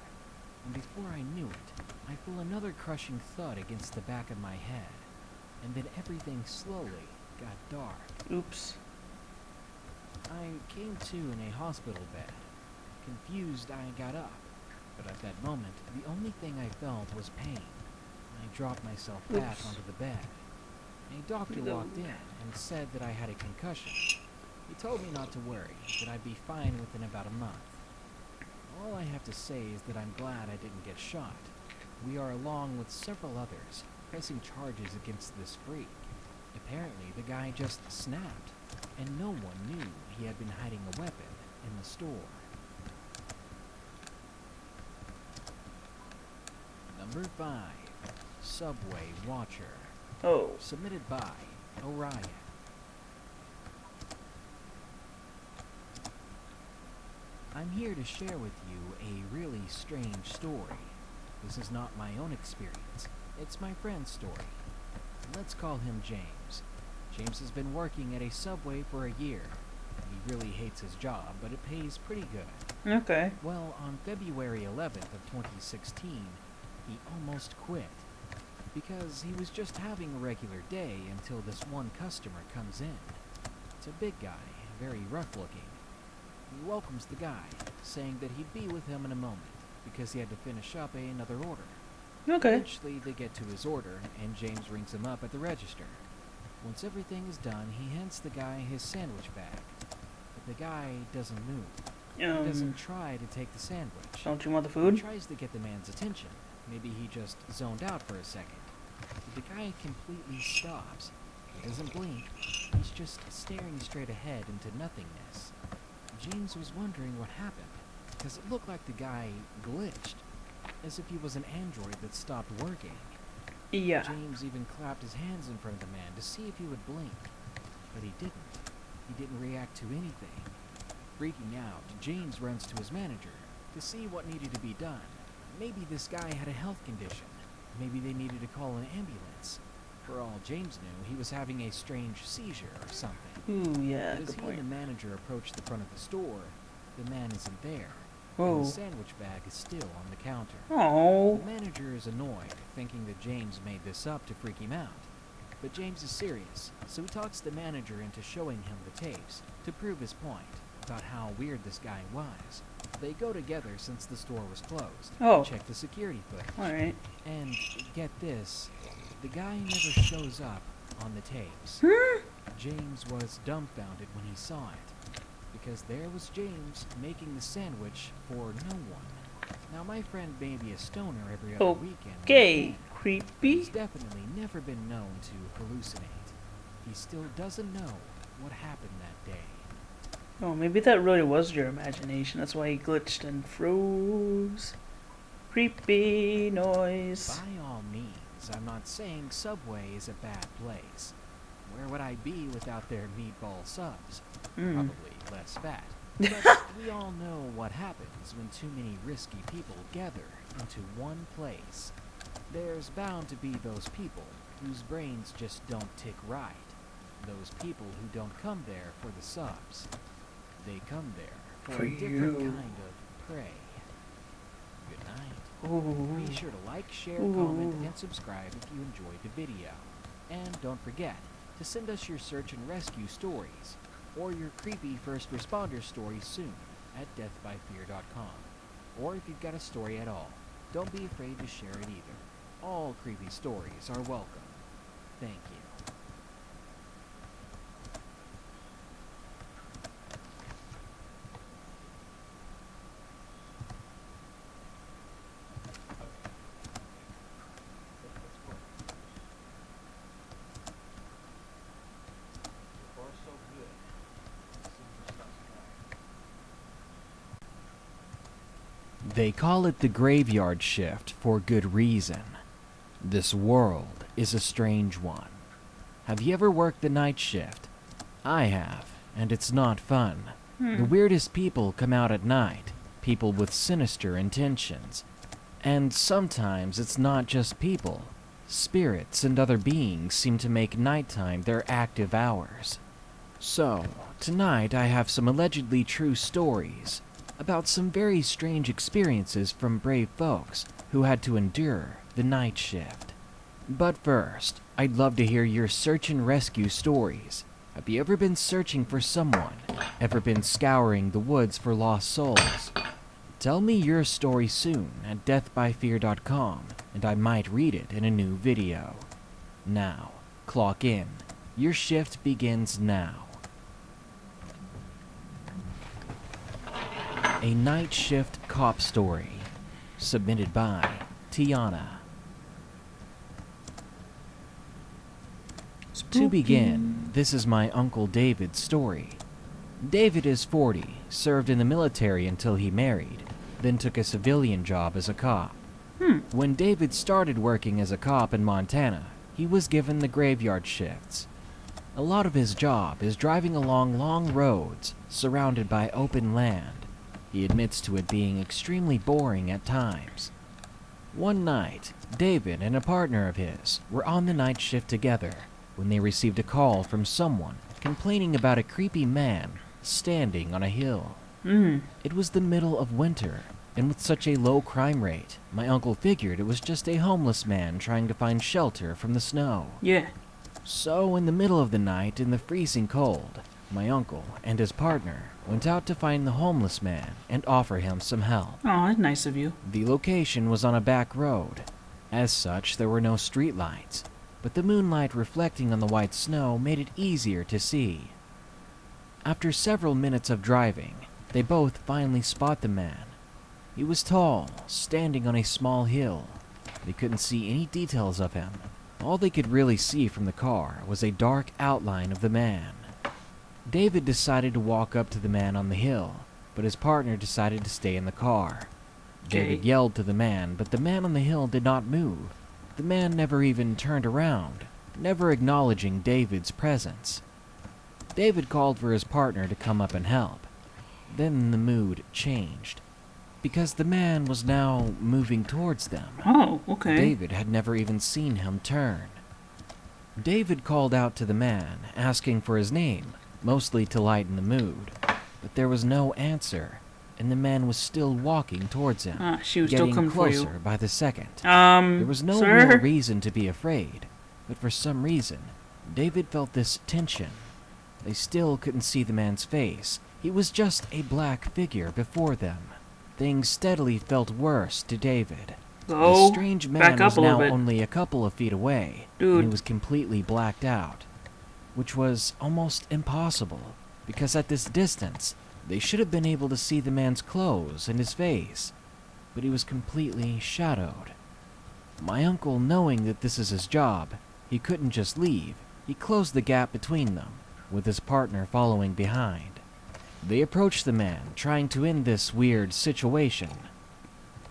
and before I knew it, I feel another crushing thud against the back of my head, and then everything slowly got dark. Oops. I came to in a hospital bed. Confused, I got up, but at that moment, the only thing I felt was pain. I dropped myself back Oops. onto the bed. A doctor Reload. walked in and said that I had a concussion. He told me not to worry, that I'd be fine within about a month. All I have to say is that I'm glad I didn't get shot. We are, along with several others, pressing charges against this freak. Apparently, the guy just snapped, and no one knew he had been hiding a weapon in the store. Number 5. Subway Watcher. Oh. Submitted by Orion. I'm here to share with you a really strange story. This is not my own experience. It's my friend's story. Let's call him James. James has been working at a Subway for a year. He really hates his job, but it pays pretty good. Okay. Well, on February 11th of 2016, he almost quit. Because he was just having a regular day until this one customer comes in. It's a big guy, very rough looking. He welcomes the guy, saying that he'd be with him in a moment, because he had to finish up another order. Okay. Eventually, they get to his order, and James rings him up at the register. Once everything is done, he hands the guy his sandwich bag. But the guy doesn't move. He doesn't try to take the sandwich. Don't you want the He food? tries to get the man's attention. Maybe he just zoned out for a second. But the guy completely stops. He doesn't blink. He's just staring straight ahead into nothingness. James was wondering what happened, because it looked like the guy glitched, as if he was an android that stopped working. Yeah. James even clapped his hands in front of the man to see if he would blink, but he didn't. He didn't react to anything. Freaking out, James runs to his manager to see what needed to be done. Maybe this guy had a health condition. Maybe they needed to call an ambulance. For all James knew, he was having a strange seizure or something. Ooh, yeah, But as good he point. and the manager approach the front of the store, the man isn't there. Whoa. And the sandwich bag is still on the counter. Oh. The manager is annoyed, thinking that James made this up to freak him out. But James is serious, so he talks the manager into showing him the tapes to prove his point about how weird this guy was. They go together since the store was closed. Oh. Check the security footage. Alright. And get this, the guy never shows up on the tapes. James was dumbfounded when he saw it, because there was James making the sandwich for no one. Now, my friend may be a stoner every other weekend. Okay, But creepy. he's definitely never been known to hallucinate. He still doesn't know what happened that day. Oh, maybe that really was your imagination. That's why he glitched and froze. Creepy noise. By all means, I'm not saying Subway is a bad place. Where would I be without their meatball subs? Probably less fat. But we all know what happens when too many risky people gather into one place. There's bound to be those people whose brains just don't tick right. Those people who don't come there for the subs. They come there for a different kind of prey. Good night. Ooh. Be sure to like, share, comment, and subscribe if you enjoyed the video. And don't forget to send us your search and rescue stories, or your creepy first responder story soon at deathbyfear.com. Or if you've got a story at all, don't be afraid to share it either. All creepy stories are welcome. Thank you. They call it the graveyard shift for good reason. This world is a strange one. Have you ever worked the night shift? I have, and it's not fun. The weirdest people come out at night, people with sinister intentions. And sometimes it's not just people. Spirits and other beings seem to make nighttime their active hours. So, tonight I have some allegedly true stories about some very strange experiences from brave folks who had to endure the night shift. But first, I'd love to hear your search and rescue stories. Have you ever been searching for someone? Ever been scouring the woods for lost souls? Tell me your story soon at deathbyfear.com, and I might read it in a new video. Now, clock in. Your shift begins now. A night shift cop story, submitted by Tiana. To begin, this is my Uncle David's story. David is 40, served in the military until he married, then took a civilian job as a cop. When David started working as a cop in Montana, he was given the graveyard shifts. A lot of his job is driving along long roads surrounded by open land. He admits to it being extremely boring at times. One night, David and a partner of his were on the night shift together when they received a call from someone complaining about a creepy man standing on a hill. It was the middle of winter, and with such a low crime rate, my uncle figured it was just a homeless man trying to find shelter from the snow. Yeah. So in the middle of the night, in the freezing cold, my uncle and his partner went out to find the homeless man and offer him some help. Oh, that's nice of you. The location was on a back road. As such, there were no streetlights, but the moonlight reflecting on the white snow made it easier to see. After several minutes of driving, they both finally spot the man. He was tall, standing on a small hill. They couldn't see any details of him. All they could really see from the car was a dark outline of the man. David decided to walk up to the man on the hill, but his partner decided to stay in the car. David yelled to the man, but the man on the hill did not move. The man never even turned around, never acknowledging David's presence. David called for his partner to come up and help. Then the mood changed, because the man was now moving towards them. Oh, okay. David had never even seen him turn. David called out to the man, asking for his name, mostly to lighten the mood, but there was no answer, and the man was still walking towards him, She was getting still coming for you. closer by the second. There was no sir? real reason to be afraid, but for some reason, David felt this tension. They still couldn't see the man's face. He was just a black figure before them. Things steadily felt worse to David. The strange man was now only a couple of feet away, and he was completely blacked out, which was almost impossible, because at this distance, they should have been able to see the man's clothes and his face. but he was completely shadowed. My uncle, knowing that this is his job, he couldn't just leave. He closed the gap between them, with his partner following behind. They approached the man, trying to end this weird situation,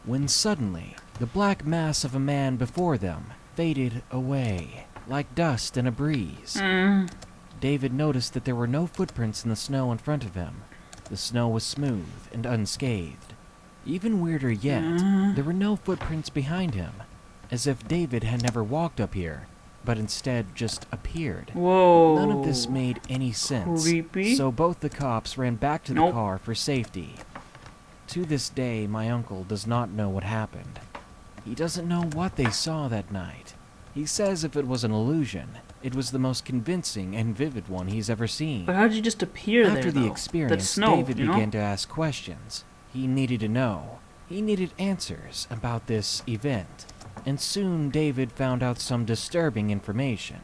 when suddenly, the black mass of a man before them faded away, like dust in a breeze. David noticed that there were no footprints in the snow in front of him. The snow was smooth and unscathed. Even weirder yet, there were no footprints behind him, as if David had never walked up here, but instead just appeared. Whoa. None of this made any sense, Creepy. so both the cops ran back to the car for safety. To this day, my uncle does not know what happened. He doesn't know what they saw that night. He says if it was an illusion, it was the most convincing and vivid one he's ever seen. But how did you just appear there, After the though? experience, That's snow, David you know? began to ask questions. He needed to know. He needed answers about this event. And soon David found out some disturbing information.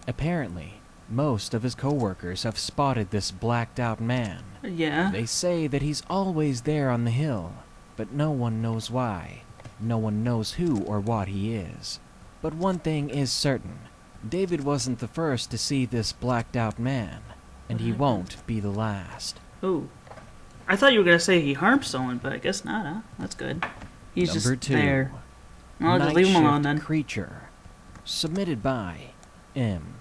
Apparently, most of his co-workers have spotted this blacked-out man. Yeah. They say that he's always there on the hill, but no one knows why. No one knows who or what he is. But one thing is certain. David wasn't the first to see this blacked-out man, and he won't be the last. Ooh. I thought you were going to say he harmed someone, but I guess not, huh? That's good. He's Number just 2. there. I'll just Night leave him alone Shift then. Creature. Submitted by M.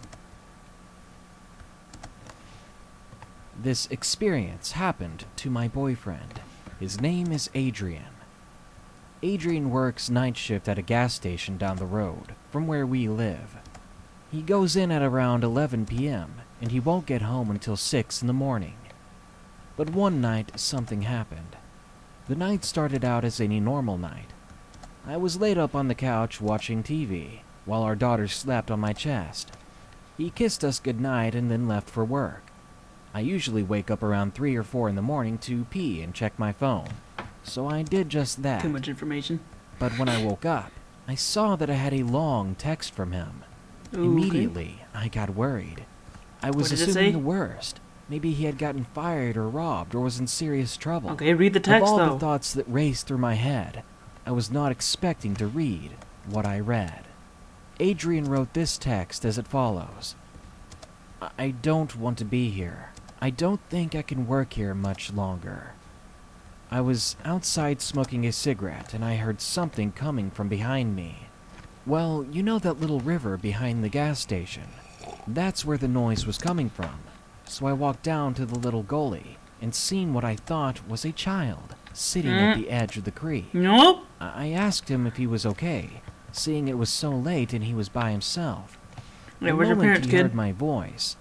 This experience happened to my boyfriend. His name is Adrian. Adrian works night shift at a gas station down the road from where we live. He goes in at around 11 p.m. and he won't get home until 6 in the morning. But one night something happened. The night started out as any normal night. I was laid up on the couch watching TV while our daughter slept on my chest. He kissed us goodnight and then left for work. I usually wake up around 3 or 4 in the morning to pee and check my phone, so I did just that. Too much information. But when I woke up, I saw that I had a long text from him. Ooh, Immediately, I got worried. I was What did it assuming say? the worst. Maybe he had gotten fired or robbed or was in serious trouble. Okay, read the Of text, all though. the thoughts that raced through my head, I was not expecting to read what I read. Adrian wrote this text as it follows. I don't want to be here. I don't think I can work here much longer. I was outside smoking a cigarette and I heard something coming from behind me. Well, you know that little river behind the gas station? That's where the noise was coming from. So I walked down to the little gully and seen what I thought was a child sitting at the edge of the creek. Nope. I asked him if he was okay, seeing it was so late and he was by himself. Yeah, The where's your moment parents, he kid? heard my voice,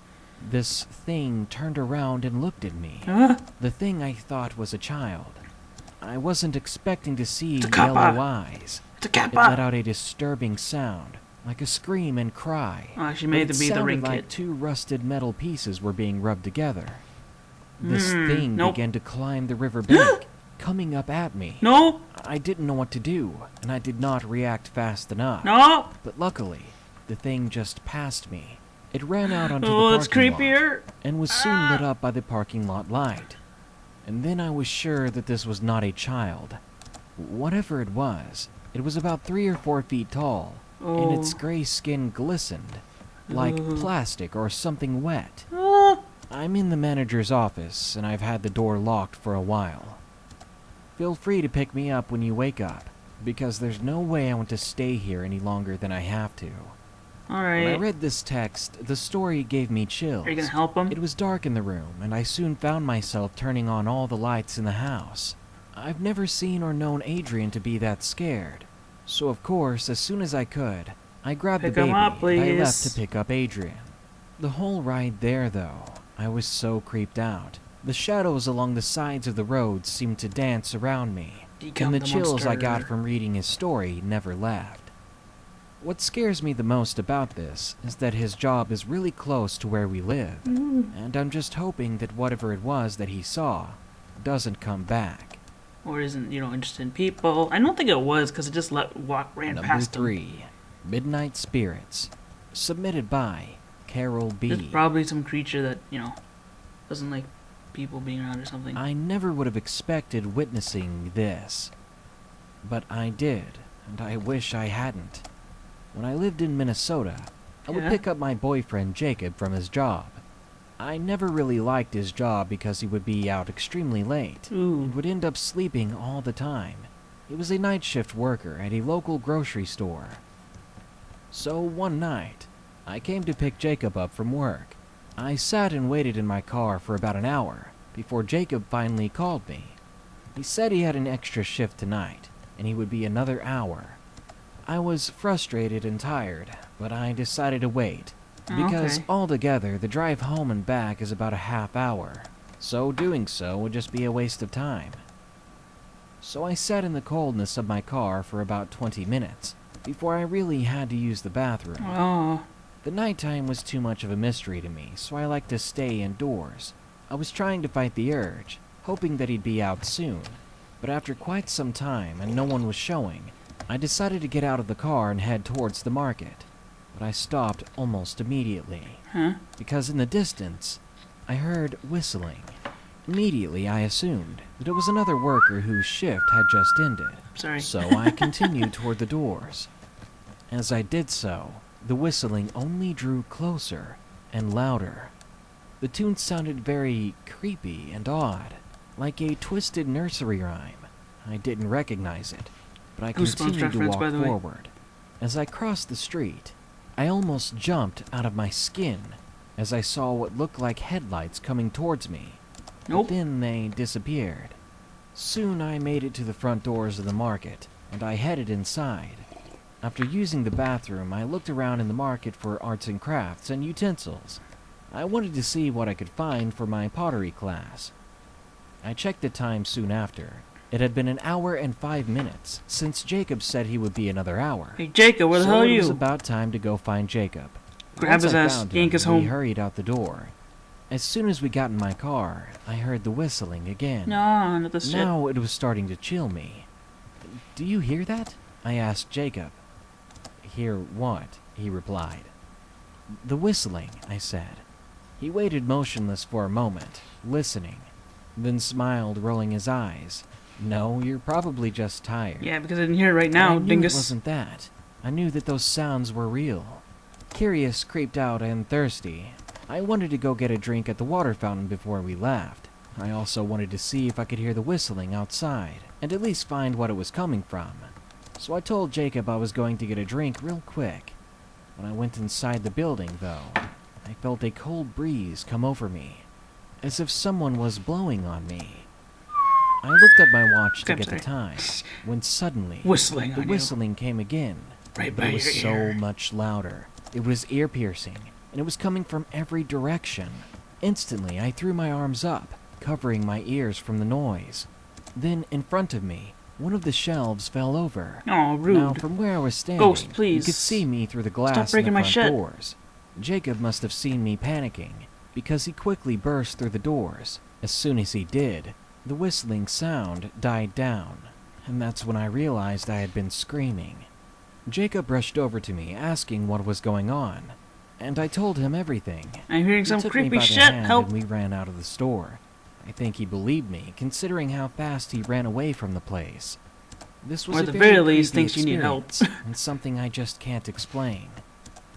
this thing turned around and looked at me. Huh? The thing I thought was a child. I wasn't expecting to see It's a kappa. yellow eyes. It's a It let kappa. out a disturbing sound, like a scream and cry. Oh, she But made it to be the sounded ring like kid. 2 rusted metal pieces were being rubbed together. This thing nope. began to climb the river bank, coming up at me. No. I didn't know what to do, and I did not react fast enough. No. But luckily, the thing just passed me. It ran out onto Oh, the that's parking lot creepier. and was soon lit up by the parking lot light. And then I was sure that this was not a child. Whatever it was about 3 or 4 feet tall, and its Oh. gray skin glistened, like plastic or something wet. Oh. I'm in the manager's office, and I've had the door locked for a while. Feel free to pick me up when you wake up, because there's no way I want to stay here any longer than I have to. All When I right. read this text, the story gave me chills. Are you gonna help him? It was dark in the room, and I soon found myself turning on all the lights in the house. I've never seen or known Adrian to be that scared. So of course, as soon as I could, I grabbed Pick the him baby up, and I left please. to pick up Adrian. The whole ride there, though, I was so creeped out. The shadows along the sides of the road seemed to dance around me, Become and the chills I got monster. from reading his story never left. What scares me the most about this is that his job is really close to where we live, and I'm just hoping that whatever it was that he saw doesn't come back. Or isn't, interested in people. I don't think it was, because it just ran Number past him. 3, Midnight Spirits, submitted by Carol B. It's probably some creature that, doesn't like people being around or something. I never would have expected witnessing this. But I did, and I wish I hadn't. When I lived in Minnesota, I would Yeah? pick up my boyfriend Jacob from his job. I never really liked his job because he would be out extremely late Ooh. and would end up sleeping all the time. He was a night shift worker at a local grocery store. So one night, I came to pick Jacob up from work. I sat and waited in my car for about an hour before Jacob finally called me. He said he had an extra shift tonight, and he would be another hour. I was frustrated and tired, but I decided to wait, because Okay. altogether the drive home and back is about a half hour, so doing so would just be a waste of time. So I sat in the coldness of my car for about 20 minutes, before I really had to use the bathroom. Oh. The nighttime was too much of a mystery to me, so I liked to stay indoors. I was trying to fight the urge, hoping that he'd be out soon, but after quite some time and no one was showing, I decided to get out of the car and head towards the market. But I stopped almost immediately, Huh? because in the distance, I heard whistling. Immediately, I assumed that it was another worker whose shift had just ended, Sorry. so I continued toward the doors. As I did so, the whistling only drew closer and louder. The tune sounded very creepy and odd, like a twisted nursery rhyme. I didn't recognize it, but I Goosebumps continued to reference, walk by the way. forward. As I crossed the street, I almost jumped out of my skin as I saw what looked like headlights coming towards me. Nope. But then they disappeared. Soon I made it to the front doors of the market, and I headed inside. After using the bathroom, I looked around in the market for arts and crafts and utensils. I wanted to see what I could find for my pottery class. I checked the time soon after. It had been an hour and 5 minutes since Jacob said he would be another hour. Hey, Jacob, where the hell are So it was you? about time to go find Jacob. Grab Once his I ass, found yank him, us we home. hurried out the door. As soon as we got in my car, I heard the whistling again. No, not this shit. Now it was starting to chill me. "Do you hear that?" I asked Jacob. "Hear what?" he replied. "The whistling," I said. He waited motionless for a moment, listening, then smiled, rolling his eyes. "No, you're probably just tired." Yeah, because I didn't hear it right But now, I knew dingus. it wasn't that. I knew that those sounds were real. Curious, creeped out, and thirsty, I wanted to go get a drink at the water fountain before we left. I also wanted to see if I could hear the whistling outside, and at least find what it was coming from. So I told Jacob I was going to get a drink real quick. When I went inside the building, though, I felt a cold breeze come over me, as if someone was blowing on me. I looked at my watch to I'm get the sorry. time, when suddenly, Whistling the on whistling came again. you. Right But by it was your so ear. much louder. It was ear-piercing, and it was coming from every direction. Instantly, I threw my arms up, covering my ears from the noise. Then, in front of me, one of the shelves fell over. Oh, rude. Now, from where I was standing, Ghost, you please. could see me through the glass Stop breaking in my the front shit. doors. Jacob must have seen me panicking, because he quickly burst through the doors. As soon as he did, the whistling sound died down, and that's when I realized I had been screaming. Jacob rushed over to me, asking what was going on, and I told him everything. I'm hearing He some took me creepy by the shit. hand Help. and we ran out of the store. I think he believed me, considering how fast he ran away from the place. This was Or a at the very very least, creepy thinks you need help. experience, and something I just can't explain.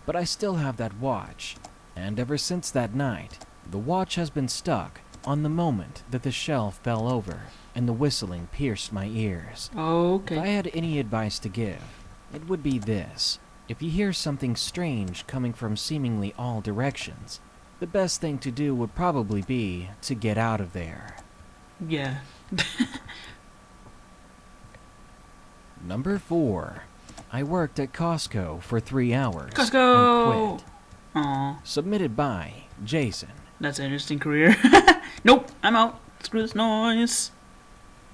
But I still have that watch, and ever since that night, the watch has been stuck on the moment that the shelf fell over and the whistling pierced my ears. If I Okay. had any advice to give, it would be this. If you hear something strange coming from seemingly all directions, the best thing to do would probably be to get out of there. Yeah. Number 4. I worked at Costco for 3 hours Costco! and quit. Aw, Submitted by Jason. that's an interesting career. Nope, I'm out. Screw this noise.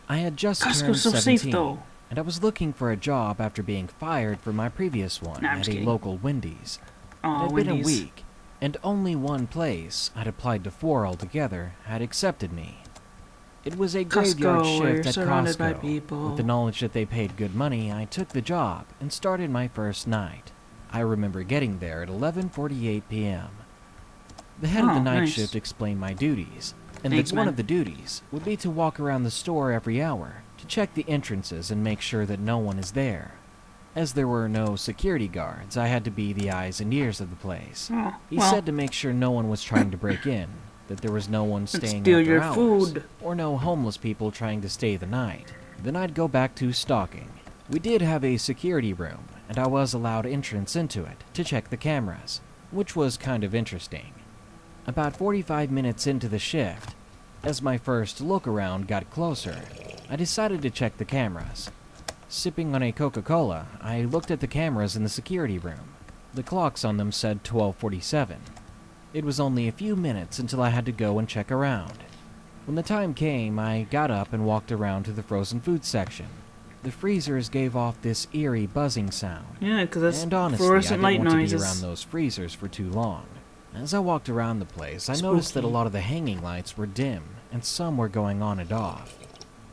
I had just turned Costco's so 17, safe, though. and I was looking for a job after being fired from my previous one Nah, I'm at just a kidding. local Wendy's. It Aw, had been a Wendy's. week, and only one place, I'd applied to 4 altogether, had accepted me. It was a graveyard Costco, where you're shift at surrounded by Costco. people. With the knowledge that they paid good money, I took the job and started my first night. I remember getting there at 11:48 p.m. The head of the Oh, night nice. shift explained my duties, and Thanks, that one man. of the duties would be to walk around the store every hour to check the entrances and make sure that no one is there. As there were no security guards, I had to be the eyes and ears of the place. Oh, He well. said to make sure no one was trying to break in, that there was no one staying steal after your hours, food. or no homeless people trying to stay the night. Then I'd go back to stalking. We did have a security room, and I was allowed entrance into it to check the cameras, which was kind of interesting. About 45 minutes into the shift, as my first look around got closer, I decided to check the cameras. Sipping on a Coca-Cola, I looked at the cameras in the security room. The clocks on them said 12:47. It was only a few minutes until I had to go and check around. When the time came, I got up and walked around to the frozen food section. The freezers gave off this eerie buzzing sound. Yeah, because that's And honestly, I fluorescent didn't light want to be noises. around those freezers for too long. As I walked around the place, I Spooky. noticed that a lot of the hanging lights were dim, and some were going on and off.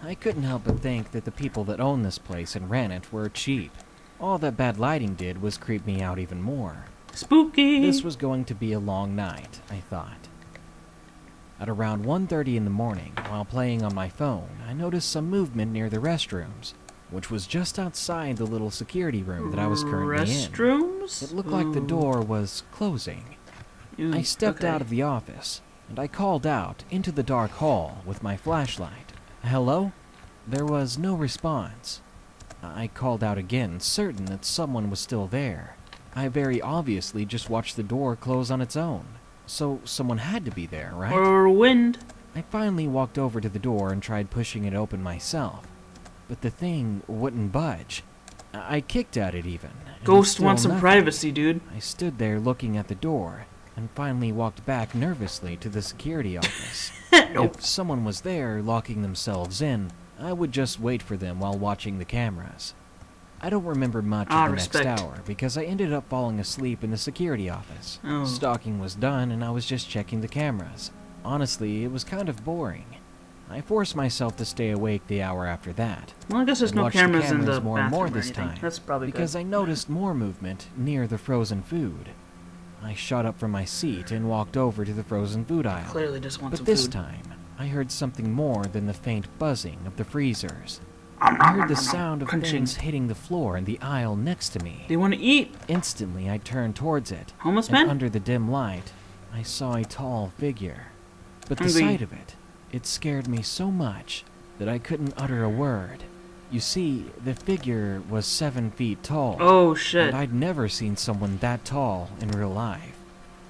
I couldn't help but think that the people that owned this place and ran it were cheap. All that bad lighting did was creep me out even more. Spooky. This was going to be a long night, I thought. At around 1:30 in the morning, while playing on my phone, I noticed some movement near the restrooms, which was just outside the little security room that I was currently in. Restrooms? It looked like the door was closing. Ooh, I stepped okay. out of the office, and I called out into the dark hall with my flashlight. Hello? There was no response. I called out again, certain that someone was still there. I very obviously just watched the door close on its own, so someone had to be there, right? Or wind. I finally walked over to the door and tried pushing it open myself, but the thing wouldn't budge. I kicked at it even. and Ghost still wants some nothing. privacy, dude. I stood there looking at the door, and finally walked back nervously to the security office. Nope. If someone was there locking themselves in, I would just wait for them while watching the cameras. I don't remember much of the respect. next hour because I ended up falling asleep in the security office. Oh. Stalking was done and I was just checking the cameras. Honestly, it was kind of boring. I forced myself to stay awake the hour after that. Well, I guess there's and no watched cameras the in the cameras more and bathroom more or this anything. time, That's probably because good. I noticed more movement near the frozen food. I shot up from my seat and walked over to the frozen food aisle. Clearly just want But some this food. time, I heard something more than the faint buzzing of the freezers. I heard the sound of Crunching. things hitting the floor in the aisle next to me. They want to eat. Instantly, I turned towards it, Homeless and man? under the dim light, I saw a tall figure. But the Hungry. sight of it scared me so much that I couldn't utter a word. You see, the figure was 7 feet tall. Oh, shit. And I'd never seen someone that tall in real life.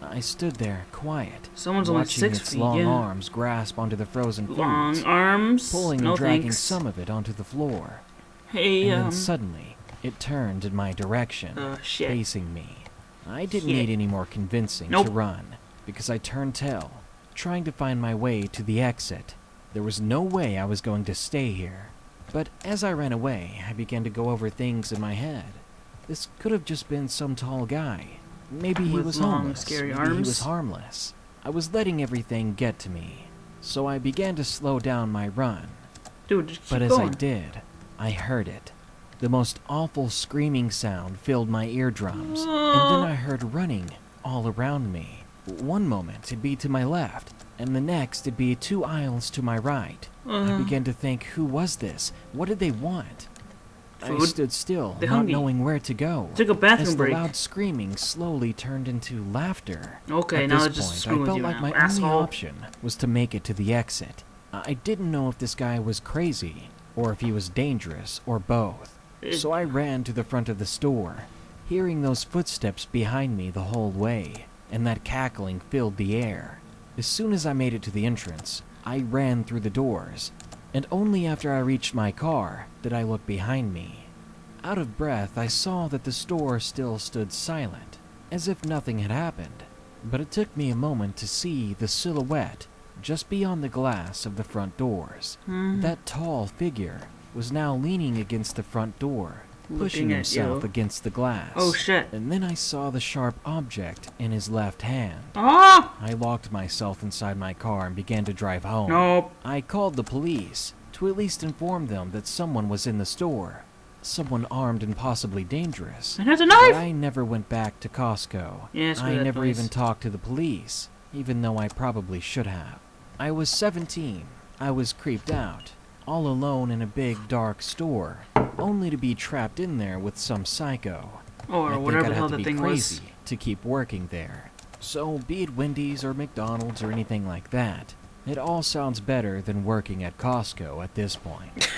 I stood there, quiet, Someone's only watching 6 its feet, long yeah. arms grasp onto the frozen Long foods, arms. pulling no and dragging thanks. some of it onto the floor. Hey, And then suddenly, it turned in my direction, shit. facing me. I didn't Shit. need any more convincing Nope. to run, because I turned tail, trying to find my way to the exit. There was no way I was going to stay here. But as I ran away, I began to go over things in my head. This could have just been some tall guy. Maybe he With was long, homeless. scary Maybe he arms. was harmless. I was letting everything get to me, so I began to slow down my run. Dude, just keep But as going. I did, I heard it. The most awful screaming sound filled my eardrums, and then I heard running all around me. One moment it'd be to my left, and the next it'd be 2 aisles to my right. I began to think, who was this? What did they want? I Food? stood still, They're not hungry. knowing where to go. Took a bathroom as the break. loud screaming slowly turned into laughter. Okay, At now this they're just point, screwing I with felt you like now, my asshole. only option was to make it to the exit. I didn't know if this guy was crazy, or if he was dangerous, or both. So I ran to the front of the store, hearing those footsteps behind me the whole way, and that cackling filled the air. As soon as I made it to the entrance, I ran through the doors, and only after I reached my car did I look behind me. Out of breath, I saw that the store still stood silent, as if nothing had happened, but it took me a moment to see the silhouette just beyond the glass of the front doors. That tall figure was now leaning against the front door, pushing Looking at himself you. against the glass. Oh, shit. And then I saw the sharp object in his left hand. Ah! I locked myself inside my car and began to drive home. Nope. I called the police to at least inform them that someone was in the store. Someone armed and possibly dangerous. It has a But knife! I never went back to Costco. Yeah, screw I that never place. even talked to the police, even though I probably should have. I was 17. I was creeped out. all alone in a big, dark store, only to be trapped in there with some psycho. Or I whatever think the I'd hell have to that be thing crazy was. to keep working there. So, be it Wendy's or McDonald's or anything like that, it all sounds better than working at Costco at this point.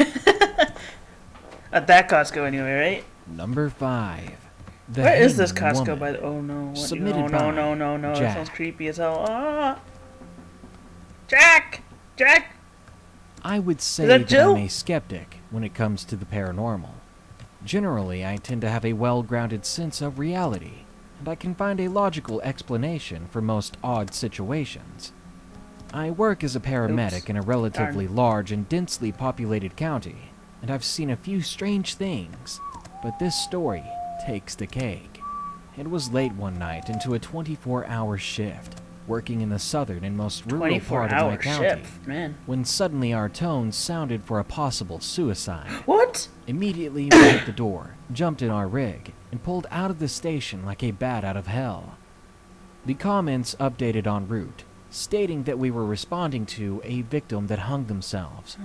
At that Costco anyway, right? Number 5. The Where is this Hanging Costco Woman. by the... Oh no. What, Submitted no, by no, no, no. That Jack. sounds creepy as hell. Ah! Jack! Jack! I would say that that Jill? I'm a skeptic when it comes to the paranormal. Generally, I tend to have a well-grounded sense of reality, and I can find a logical explanation for most odd situations. I work as a paramedic Oops. in a relatively large and densely populated county, and I've seen a few strange things, but this story takes the cake. It was late one night into a 24-hour shift, working in the southern and most rural part of my 24-hour county, shift, man. when suddenly our tones sounded for a possible suicide. What? Immediately, we hit the door, jumped in our rig, and pulled out of the station like a bat out of hell. The comments updated en route, stating that we were responding to a victim that hung themselves.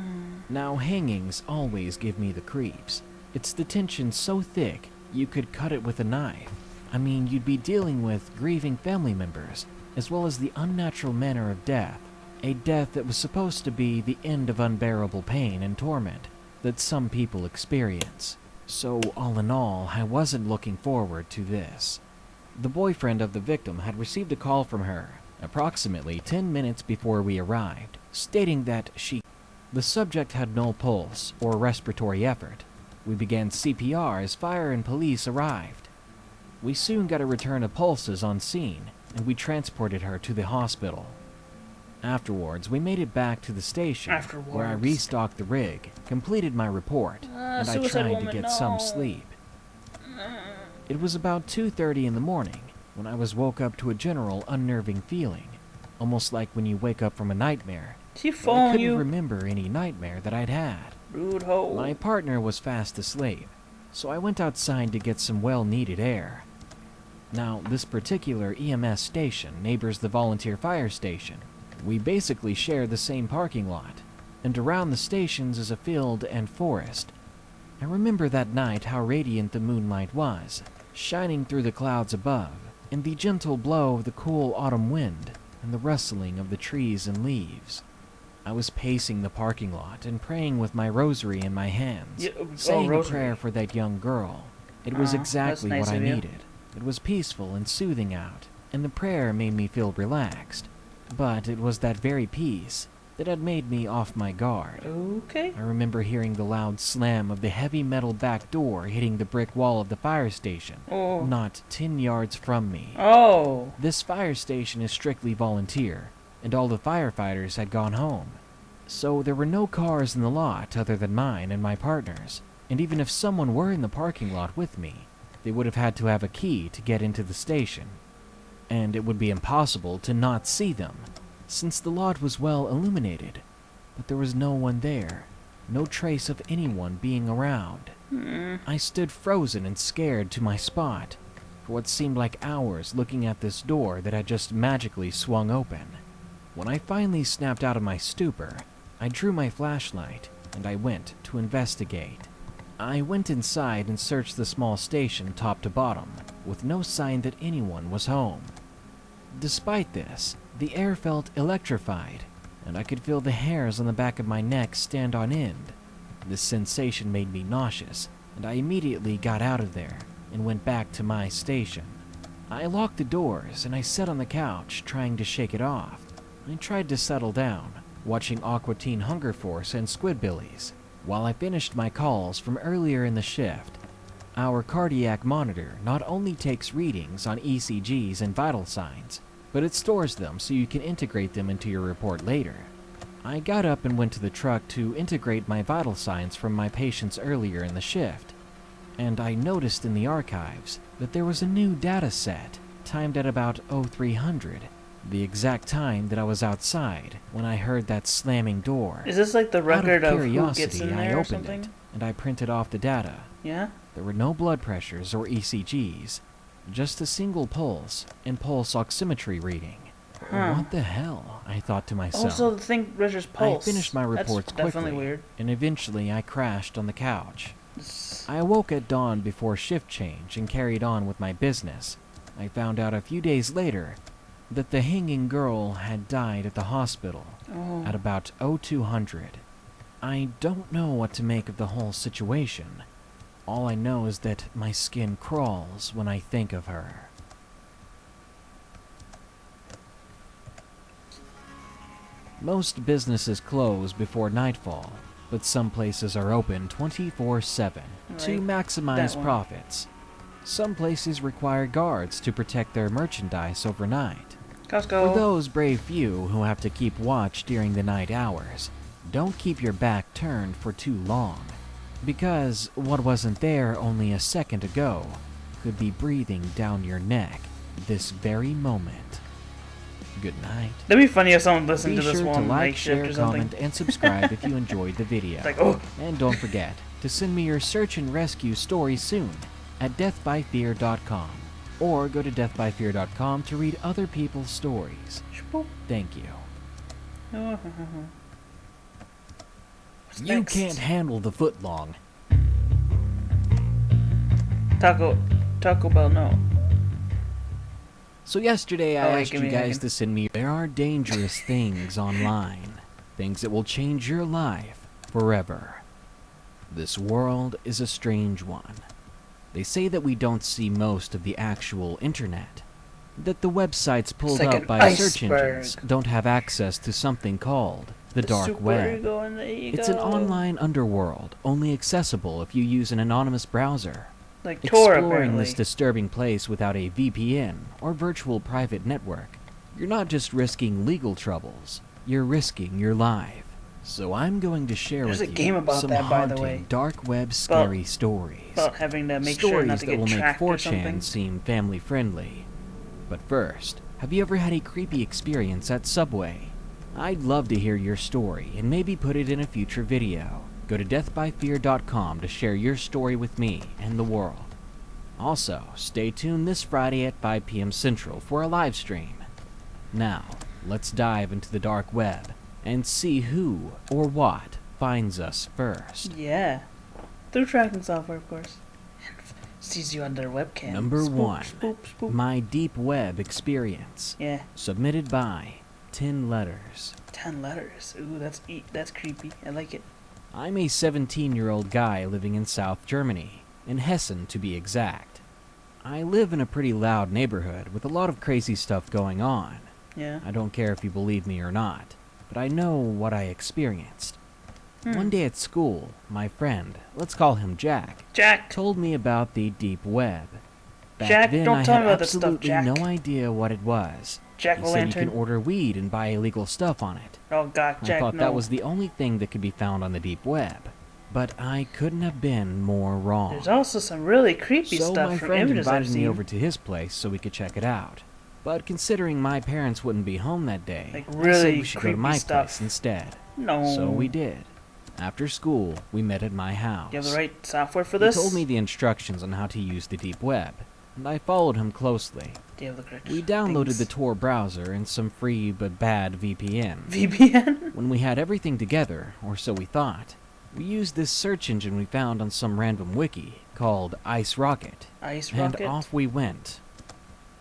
Now, hangings always give me the creeps. It's the tension so thick, you could cut it with a knife. I mean, you'd be dealing with grieving family members, as well as the unnatural manner of death, a death that was supposed to be the end of unbearable pain and torment that some people experience. So, all in all, I wasn't looking forward to this. The boyfriend of the victim had received a call from her, approximately 10 minutes before we arrived, stating that the subject had no pulse or respiratory effort. We began CPR as fire and police arrived. We soon got a return of pulses on scene, and we transported her to the hospital. Afterwards, we made it back to the station, where I restocked the rig, completed my report, and I tried to get some sleep. It was about 2:30 in the morning when I was woke up to a general unnerving feeling, almost like when you wake up from a nightmare. She But I phone couldn't you. remember any nightmare that I'd had. Rude hoe. My partner was fast asleep, so I went outside to get some well-needed air. Now, this particular EMS station neighbors the volunteer fire station. We basically share the same parking lot, and around the stations is a field and forest. I remember that night how radiant the moonlight was, shining through the clouds above, and the gentle blow of the cool autumn wind, and the rustling of the trees and leaves. I was pacing the parking lot and praying with my rosary in my hands, saying a prayer for that young girl. It was exactly nice what I of you. needed. It was peaceful and soothing out, and the prayer made me feel relaxed. But it was that very peace that had made me off my guard. Okay. I remember hearing the loud slam of the heavy metal back door hitting the brick wall of the fire station, Oh. not 10 yards from me. Oh. This fire station is strictly volunteer, and all the firefighters had gone home. So there were no cars in the lot other than mine and my partner's, and even if someone were in the parking lot with me, they would have had to have a key to get into the station. And it would be impossible to not see them, since the lot was well illuminated, but there was no one there, no trace of anyone being around. I stood frozen and scared to my spot, for what seemed like hours looking at this door that had just magically swung open. When I finally snapped out of my stupor, I drew my flashlight, and I went to investigate. I went inside and searched the small station top to bottom, with no sign that anyone was home. Despite this, the air felt electrified, and I could feel the hairs on the back of my neck stand on end. This sensation made me nauseous, and I immediately got out of there and went back to my station. I locked the doors and I sat on the couch trying to shake it off. I tried to settle down, watching Aqua Teen Hunger Force and Squidbillies, while I finished my calls from earlier in the shift. Our cardiac monitor not only takes readings on ECGs and vital signs, but it stores them so you can integrate them into your report later. I got up and went to the truck to integrate my vital signs from my patients earlier in the shift, and I noticed in the archives that there was a new data set, timed at about 0300, the exact time that I was outside when I heard that slamming door. Is this like the record Out of of who gets curiosity, in I there or opened something? it, and I printed off the data. Yeah? There were no blood pressures or ECGs, just a single pulse and pulse oximetry reading. Huh. What the hell? I thought to myself. Also, the thing measures pulse. I finished my reports That's definitely quickly, weird. and eventually I crashed on the couch. I awoke at dawn before shift change and carried on with my business. I found out a few days later that the hanging girl had died at the hospital at about 0200. I don't know what to make of the whole situation. All I know is that my skin crawls when I think of her. Most businesses close before nightfall, but some places are open 24/7 to maximize profits. Some places require guards to protect their merchandise overnight. Costco. For those brave few who have to keep watch during the night hours, don't keep your back turned for too long, because what wasn't there only a second ago could be breathing down your neck this very moment. Good night. That'd be funny if someone listened Be to this sure one to like, night shift share, or something. comment, and subscribe if you enjoyed the video. It's like, oh. And don't forget to send me your search and rescue story soon at deathbyfear.com, or go to deathbyfear.com to read other people's stories. Thank you. What's You next? can't handle the footlong. Taco Bell, no. So yesterday I asked give you me a guys second. to send me. There are dangerous things online. Things that will change your life forever. This world is a strange one. They say that we don't see most of the actual internet. That the websites pulled like up an by search iceberg. engines don't have access to something called the dark web. It's an online underworld, only accessible if you use an anonymous browser. Like Tor, Exploring apparently. this disturbing place without a VPN or virtual private network, you're not just risking legal troubles, you're risking your life. So I'm going to share There's with a you game about some that, by the haunting, way. dark web scary stories. About having to make Stories sure not to that get will make tracked or something. 4chan seem family friendly. But first, have you ever had a creepy experience at Subway? I'd love to hear your story and maybe put it in a future video. Go to deathbyfear.com to share your story with me and the world. Also, stay tuned this Friday at 5 p.m. Central for a live stream. Now, let's dive into the dark web and see who or what finds us first. Yeah. Through tracking software, of course. And sees you on their webcam. Number Spoop, 1. Spoop, spoop. My deep web experience. Yeah. Submitted by 10 letters. 10 letters. Ooh, that's creepy. I like it. I'm a 17-year-old guy living in South Germany, in Hessen to be exact. I live in a pretty loud neighborhood with a lot of crazy stuff going on. Yeah. I don't care if you believe me or not, but I know what I experienced. One day at school, my friend, let's call him Jack, Jack. told me about the deep web. Back Jack, then, don't I tell had me about this stuff, absolutely Jack. no idea what it was. Jack He o' said you lantern. can order weed and buy illegal stuff on it. Oh God, Jack, I thought no. that was the only thing that could be found on the deep web. But I couldn't have been more wrong. There's also some really creepy So stuff my from friend images I've invited me seen. over to his place so we could check it out. But considering my parents wouldn't be home that day, Like I said really we should go creepy to my stuff. place instead. No. So we did. After school, we met at my house. You have the right software for this? He told me the instructions on how to use the deep web, and I followed him closely. Do you have the correct We downloaded things? the Tor browser and some free but bad VPN. VPN? When we had everything together, or so we thought, we used this search engine we found on some random wiki called Ice Rocket, Ice and Rocket? off we went.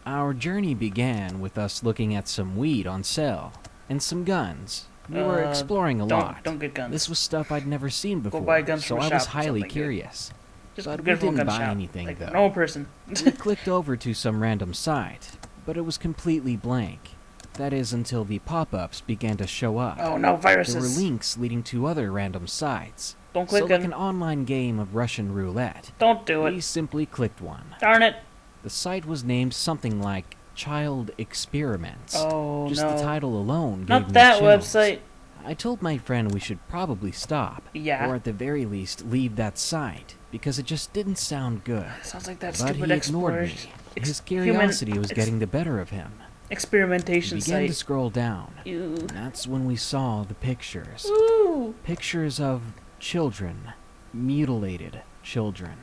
Our journey began with us looking at some weed on sale and some guns. We were exploring a lot. Don't get guns. This was stuff I'd never seen before, buy guns so from a I was shop, highly something good. curious. Just But we get from a didn't gun buy shop. anything, Like, though. normal person. We clicked over to some random site, but it was completely blank. That is until the pop-ups began to show up. Oh no, There were viruses. links leading to other random sites. Don't click So like them. an online game of Russian roulette. Don't do We it. simply clicked one. Darn it. The site was named something like Child Experiments. Oh Just no. the title alone gave Not me that chills. website. I told my friend we should probably stop, Yeah. or at the very least leave that site, because it just didn't sound good. Sounds like that But stupid he ignored me. His curiosity was getting the better of him. He experimentation began to site. scroll down. Ew. And that's when we saw the pictures. Ooh. Pictures of children. Mutilated children.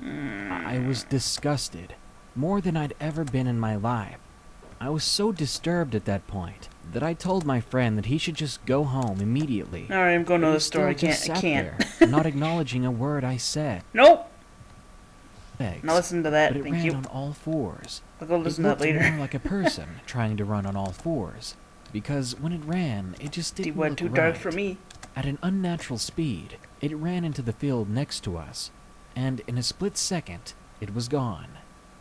I was disgusted. More than I'd ever been in my life. I was so disturbed at that point that I told my friend that he should just go home immediately. Alright, I'm going to But the he store. I still just can't. sat there, not acknowledging a word I said. Nope. Legs, Now listen to that. but it Thank ran you. on all fours. I'll go It listen to that looked later. more like a person trying to run on all fours, because when it ran, it just It didn't went look too right. dark for me. At an unnatural speed, it ran into the field next to us, and in a split second, it was gone.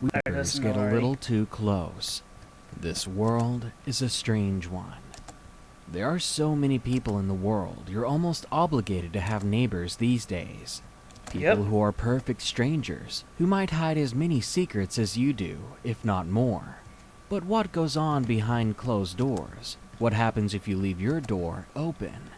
We Alright, listen get a already. little too close. This world is a strange one. There are so many people in the world, you're almost obligated to have neighbors these days. People Yep. who are perfect strangers, who might hide as many secrets as you do, if not more. But what goes on behind closed doors? What happens if you leave your door open?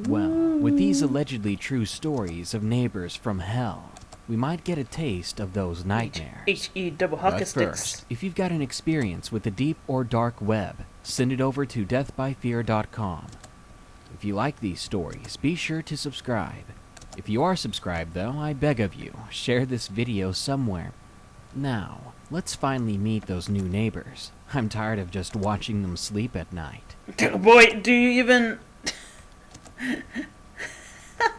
Well, with these allegedly true stories of neighbors from hell, we might get a taste of those nightmares. H-E double hockey But sticks. first, if you've got an experience with the deep or dark web, send it over to deathbyfear.com. If you like these stories, be sure to subscribe. If you are subscribed though, I beg of you, share this video somewhere. Now, let's finally meet those new neighbors. I'm tired of just watching them sleep at night. Boy, do you even...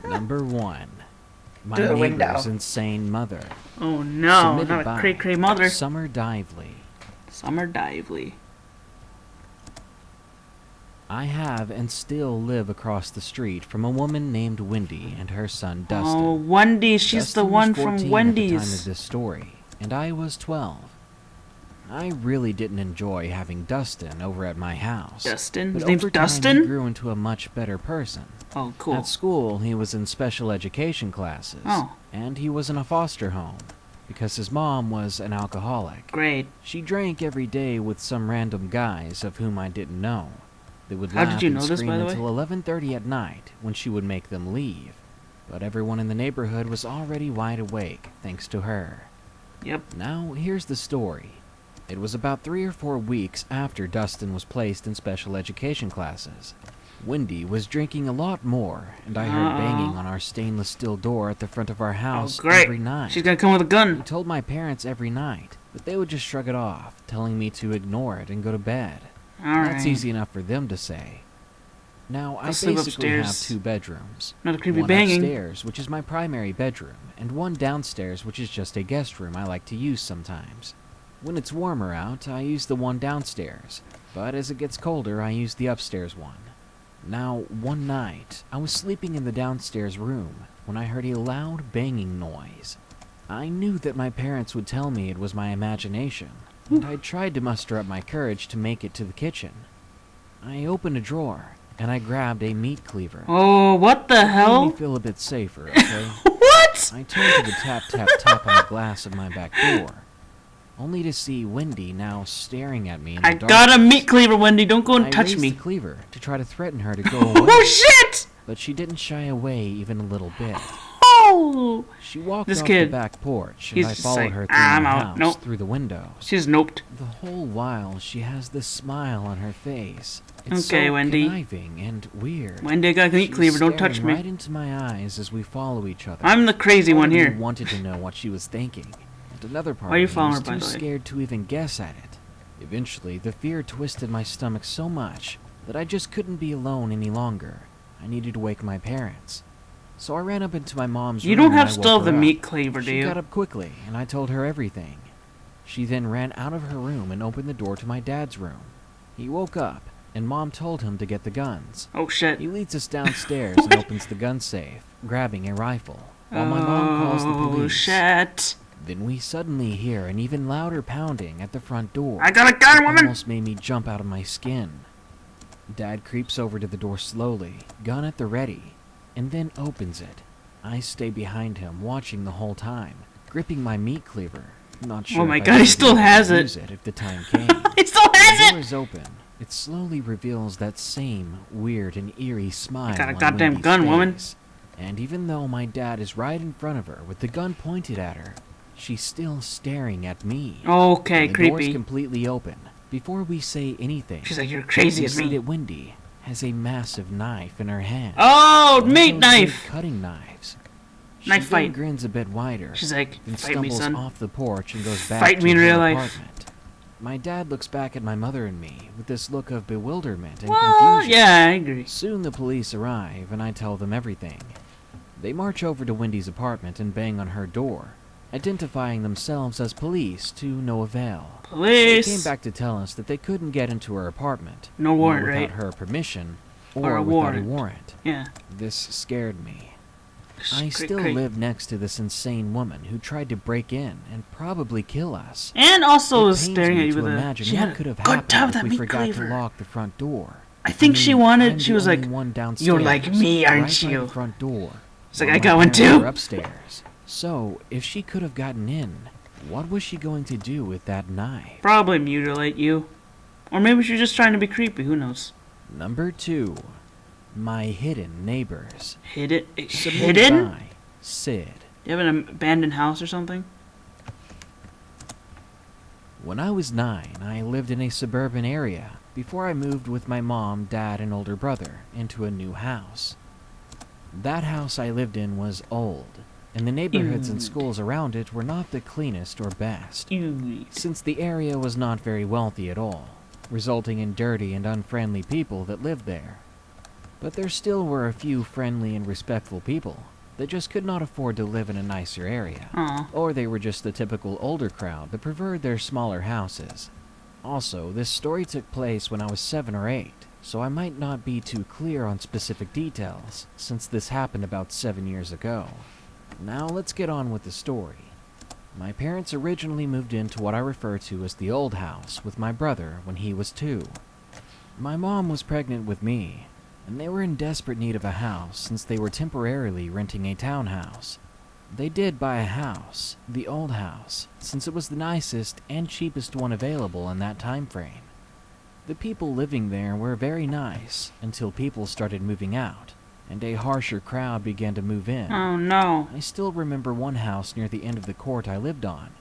Number 1. My To the window. neighbor's insane mother. Oh no, Submitted not a by cray-cray mother. Summer Dively. Summer Dively. I have and still live across the street from a woman named Wendy and her son Dustin. Oh, Wendy, she's the Dustin was one 14 from at the time Wendy's. of this story, and I was 12. I really didn't enjoy having Dustin over at my house. Dustin? But His name's over time, he Dustin? grew into a much better person. Oh, cool. At school, he was in special education classes, Oh. and he was in a foster home because his mom was an alcoholic. Great. She drank every day with some random guys of whom I didn't know. They would How did laugh you and know this, scream by the way? until 11:30 at night when she would make them leave. But everyone in the neighborhood was already wide awake, thanks to her. Yep. Now, here's the story. It was about 3 or 4 weeks after Dustin was placed in special education classes. Wendy was drinking a lot more, and I heard banging on our stainless steel door at the front of our house Oh, great. every night. She's gonna come with a I gun. told my parents every night, but they would just shrug it off, telling me to ignore it and go to bed. Alright. That's easy enough for them to say. Now, I I'll sleep basically have upstairs. 2 bedrooms. Not a creepy One banging. upstairs, which is my primary bedroom, and one downstairs, which is just a guest room I like to use sometimes. When it's warmer out, I use the one downstairs, but as it gets colder, I use the upstairs one. Now, one night, I was sleeping in the downstairs room when I heard a loud banging noise. I knew that my parents would tell me it was my imagination, and I tried to muster up my courage to make it to the kitchen. I opened a drawer, and I grabbed a meat cleaver. Oh, what the It made hell? me feel a bit safer, okay? What? I turned to the tap on the glass of my back door, only to see Wendy now staring at me in the I dark. got a meat cleaver, Wendy. Don't go and I touch raised me. the cleaver to try to threaten her to go away, Oh, shit! but she didn't shy away even a little bit. Oh! She walked This off kid, the back porch, he's and I just followed like, her through "I'm the out." house, Nope. through the windows. She's noped. The whole while, she has this smile on her face. It's Okay, so Wendy. conniving and weird. Wendy, I got a meat She's cleaver. Don't touch staring me. right into my eyes as we follow each other. I'm the crazy Part one of me here. wanted to know what she was thinking, and another part Why are you of me following was her, by too the way? scared to even guess at it. Eventually, the fear twisted my stomach so much that I just couldn't be alone any longer. I needed to wake my parents. So I ran up into my mom's You room don't and have I still woke the her up. meat cleaver, do She you? got up quickly, and I told her everything. She then ran out of her room and opened the door to my dad's room. He woke up, and Mom told him to get the guns. Oh, shit. He leads us downstairs and opens the gun safe, grabbing a rifle, while my mom calls the Oh, police. shit. Then we suddenly hear an even louder pounding at the front door. I got a gun, It woman! almost made me jump out of my skin. Dad creeps over to the door slowly, gun at the ready, and then opens it. I stay behind him, watching the whole time, gripping my meat cleaver. Not sure Oh my if God, I'd he ever still be able to has it. use it if the time came. He still When has the it! door is open, it slowly reveals that same weird and eerie smile got a on goddamn Wendy's gun, woman. face. And even though my dad is right in front of her with the gun pointed at her, she's still staring at me. Okay, The door's creepy. completely open. Before we say anything, She's like, you're crazy we as see me. that Wendy has a massive knife in her hand. Oh, One of meat those knife! big cutting knives. Knife She then fight. grins a bit wider, She's like, then fight me, stumbles son. off the porch and goes back Fight to me in her real life. apartment. My dad looks back at my mother and me with this look of bewilderment and Well, confusion. yeah, I agree. Soon the police arrive and I tell them everything. They march over to Wendy's apartment and bang on her door, identifying themselves as police to no avail. Police! They came back to tell us that they couldn't get into her apartment, No warrant, not without right? her permission, Or a without a warrant. warrant. Yeah. This scared me. I Great, still great. live next to this insane woman who tried to break in and probably kill us. And also It was pains staring me at you to with a... imagine She what had could have a good happened time with if that we meat forgot to cleaver. lock the front door. I think she I'm wanted... the She was only like, one downstairs, "You're like me, aren't right by you?" the front door. It's like, while "I my got one parents too." were upstairs. So, if she could have gotten in, what was she going to do with that knife? Probably mutilate you. Or maybe she's just trying to be creepy, who knows? Number 2. My hidden neighbors. Hidden? Submitted Hidden? by Sid. You have an abandoned house or something? When I was 9, I lived in a suburban area before I moved with my mom, dad, and older brother into a new house. That house I lived in was old, and the neighborhoods and schools around it were not the cleanest or best, Ew. since the area was not very wealthy at all, resulting in dirty and unfriendly people that lived there. But there still were a few friendly and respectful people that just could not afford to live in a nicer area. Aw. Or they were just the typical older crowd that preferred their smaller houses. Also, this story took place when I was 7 or 8, so I might not be too clear on specific details, since this happened about 7 years ago. Now let's get on with the story. My parents originally moved into what I refer to as the old house with my brother when he was 2. My mom was pregnant with me, and they were in desperate need of a house since they were temporarily renting a townhouse. They did buy a house, the old house, since it was the nicest and cheapest one available in that time frame. The people living there were very nice until people started moving out, and a harsher crowd began to move in. Oh no. I still remember one house near the end of the court I lived on.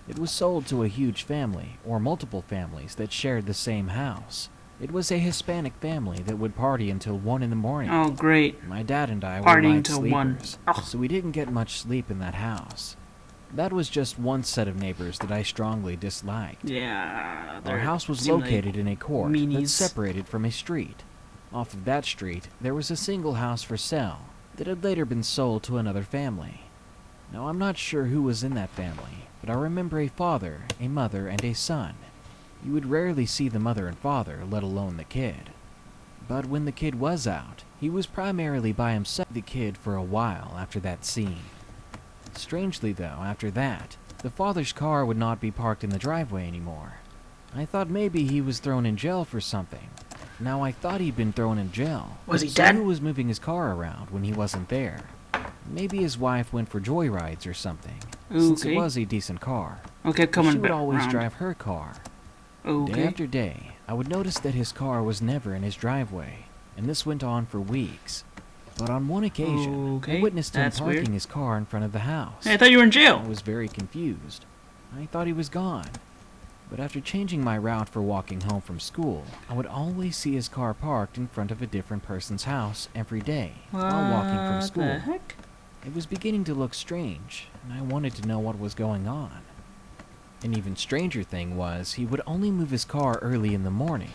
It was sold to a huge family, or multiple families, that shared the same house. It was a Hispanic family that would party until 1 in the morning. Oh great. My dad and I were Partying light till 1. sleepers, Ugh. so we didn't get much sleep in that house. That was just one set of neighbors that I strongly disliked. Yeah. Our house was seem like located in a court meanies. that's separated from a street. Off of that street, there was a single house for sale that had later been sold to another family. Now, I'm not sure who was in that family, but I remember a father, a mother, and a son. You would rarely see the mother and father, let alone the kid. But when the kid was out, he was primarily by himself the kid for a while after that scene. Strangely though, after that, the father's car would not be parked in the driveway anymore. I thought maybe he was thrown in jail for something. Now I thought he'd been thrown in jail. Was he so dead? who was moving his car around when he wasn't there? Maybe his wife went for joyrides or something, since it Okay. was a decent car. Okay, But coming she would back always around. drive her car. Day Okay. after day, I would notice that his car was never in his driveway, and this went on for weeks. But on one occasion, Okay, I witnessed him that's parking weird. his car in front of the house. Hey, I thought you were in jail. I was very confused. I thought he was gone. But after changing my route for walking home from school, I would always see his car parked in front of a different person's house every day while walking from What school. the heck? It was beginning to look strange, and I wanted to know what was going on. An even stranger thing was he would only move his car early in the morning.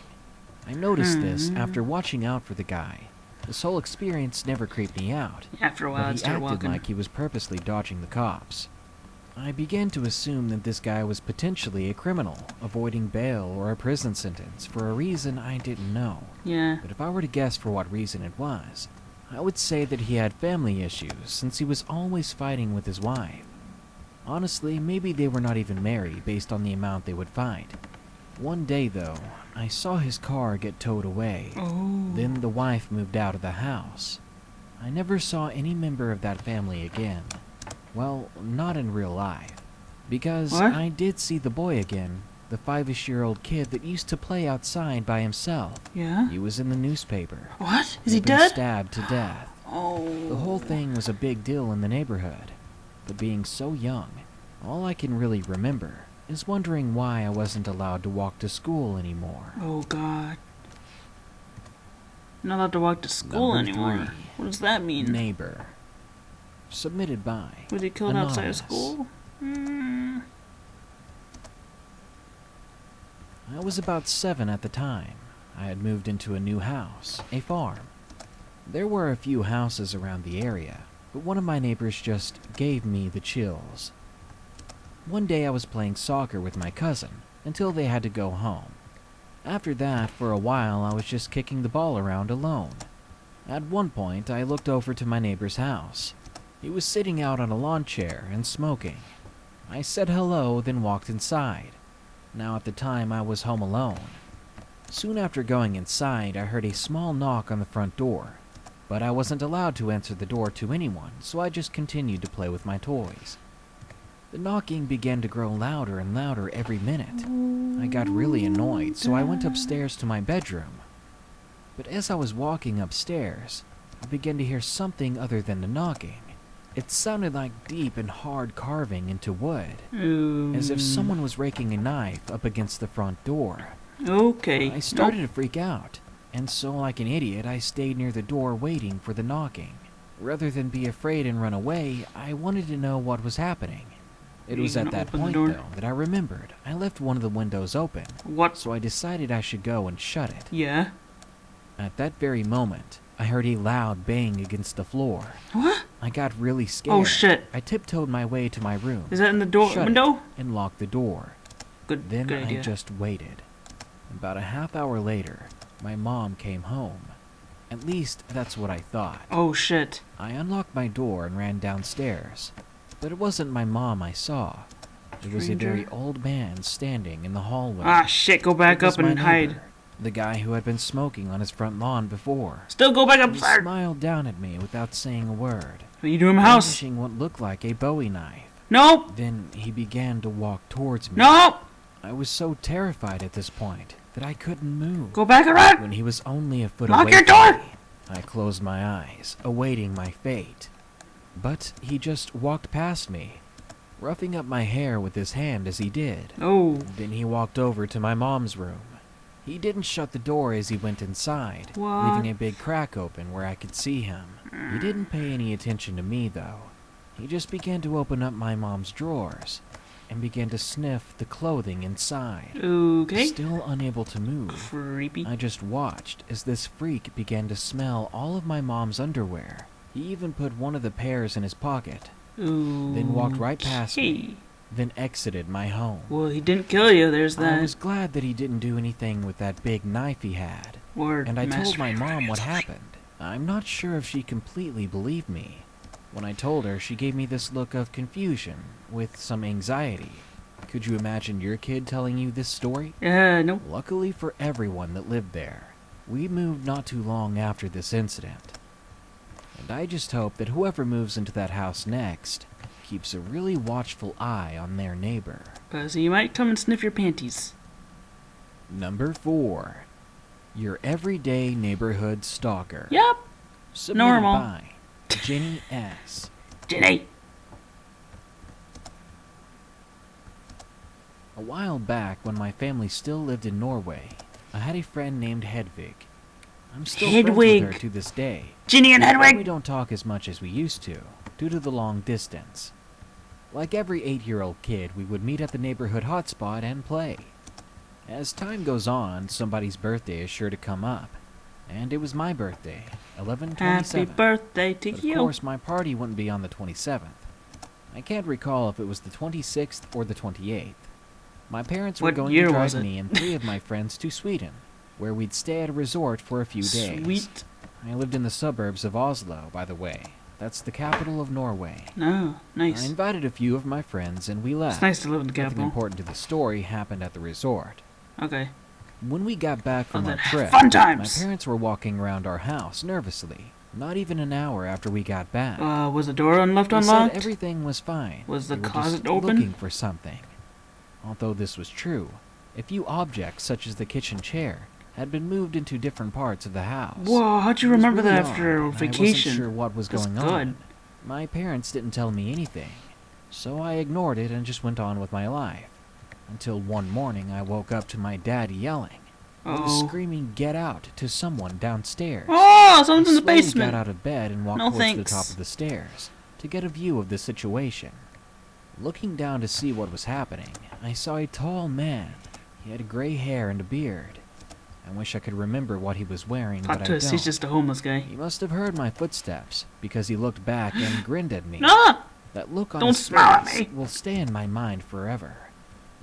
I noticed this after watching out for the guy. This whole experience never creeped me out, After a while, but I'd he start acted walking. like he was purposely dodging the cops. I began to assume that this guy was potentially a criminal, avoiding bail or a prison sentence for a reason I didn't know. Yeah. But if I were to guess for what reason it was, I would say that he had family issues since he was always fighting with his wife. Honestly, maybe they were not even married based on the amount they would fight. One day, though, I saw his car get towed away. Oh. Then the wife moved out of the house. I never saw any member of that family again. Well, not in real life. Because What? I did see the boy again, the 5-ish-year-old kid that used to play outside by himself. Yeah. He was in the newspaper. What? Is he He'd been dead? stabbed to death. Oh. The whole thing was a big deal in the neighborhood. But being so young, all I can really remember is wondering why I wasn't allowed to walk to school anymore. Oh God. Not allowed to walk to school Number anymore. 3. What does that mean? Neighbor. Submitted by Was he killed outside of Anonymous. school? I was about 7 at the time. I had moved into a new house, a farm. There were a few houses around the area, but one of my neighbors just gave me the chills. One day I was playing soccer with my cousin until they had to go home. After that, for a while, I was just kicking the ball around alone. At one point, I looked over to my neighbor's house. He was sitting out on a lawn chair and smoking. I said hello, then walked inside. Now at the time, I was home alone. Soon after going inside, I heard a small knock on the front door, but I wasn't allowed to answer the door to anyone, so I just continued to play with my toys. The knocking began to grow louder and louder every minute. I got really annoyed, so I went upstairs to my bedroom. But as I was walking upstairs, I began to hear something other than the knocking. It sounded like deep and hard carving into wood, as if someone was raking a knife up against the front door. Okay. I started to freak out, and so like an idiot, I stayed near the door waiting for the knocking. Rather than be afraid and run away, I wanted to know what was happening. It was at that point, though, that I remembered I left one of the windows open. What? So I decided I should go and shut it. Yeah. At that very moment, I heard a loud bang against the floor. What? I got really scared. Oh shit. I tiptoed my way to my room. Is that in the door shut window? it, and locked the door. Good Then idea. I just waited. About a half hour later, my mom came home. At least, that's what I thought. Oh shit. I unlocked my door and ran downstairs. But it wasn't my mom I saw. It was a very old man standing in the hallway. Ah shit, go back It was up and my hide. neighbor, the guy who had been smoking on his front lawn before. Still go back He upstairs. smiled down at me without saying a word, What are you doing in my house? brandishing what looked like a Bowie knife. Nope. Then he began to walk towards me. Nope. I was so terrified at this point that I couldn't move. Go back around. When he was only a foot Lock away your from door! me, I closed my eyes, awaiting my fate. But he just walked past me, roughing up my hair with his hand as he did. Oh. Then he walked over to my mom's room. He didn't shut the door as he went inside, What? leaving a big crack open where I could see him. He didn't pay any attention to me, though. He just began to open up my mom's drawers and began to sniff the clothing inside. Okay. Still unable to move, Creepy. I just watched as this freak began to smell all of my mom's underwear. He even put one of the pairs in his pocket, then walked right past me, then exited my home. Well, he didn't kill you, there's that. I was glad that he didn't do anything with that big knife he had, Word. and I told Master my mom what Rabbit. happened. I'm not sure if she completely believed me. When I told her, she gave me this look of confusion with some anxiety. Could you imagine your kid telling you this story? No. Luckily for everyone that lived there, we moved not too long after this incident. And I just hope that whoever moves into that house next keeps a really watchful eye on their neighbor. Cause he might come and sniff your panties. Number 4. Your everyday neighborhood stalker. Yep. Submitted Normal. by Jenny S. Jenny. A while back, when my family still lived in Norway, I had a friend named Hedvig. I'm still friends Hedwig. with her to this day. Ginny and We Hedwig. don't talk as much as we used to, due to the long distance. Like every 8-year-old kid, we would meet at the neighborhood hotspot and play. As time goes on, somebody's birthday is sure to come up. And it was my birthday, 11/27. Happy birthday to But of you. course, my party wouldn't be on the 27th. I can't recall if it was the 26th or the 28th. My parents were What going year to was drive it? me and 3 of my friends to Sweden, where we'd stay at a resort for a few days. Sweet. I lived in the suburbs of Oslo, by the way. That's the capital of Norway. Oh, I nice. invited a few of my friends and we left. It's nice to live in the Nothing capital. important to the story happened at the resort. Okay. When we got back from our trip, Fun my times. parents were walking around our house nervously. Not even an hour after we got back. Was the door left They said unlocked? everything was fine. Was the They were closet just open? looking for something. Although this was true, a few objects such as the kitchen chair had been moved into different parts of the house. Whoa, how'd you It was remember really that odd, after and vacation? I wasn't sure what was That's going good. on. My parents didn't tell me anything, so I ignored it and just went on with my life. Until one morning I woke up to my dad yelling. He was Uh-oh. screaming "get out" to someone downstairs. Oh, someone's in I the slowly basement. got out of bed and walked No towards the thanks. top of the stairs to get a view of the situation. Looking down to see what was happening, I saw a tall man. He had gray hair and a beard. I wish I could remember what he was wearing, Plot but I twist, don't. he's just a homeless guy. He must have heard my footsteps, because he looked back and grinned at me. Ah! That look on Don't his smile at face me. will stay in my mind forever.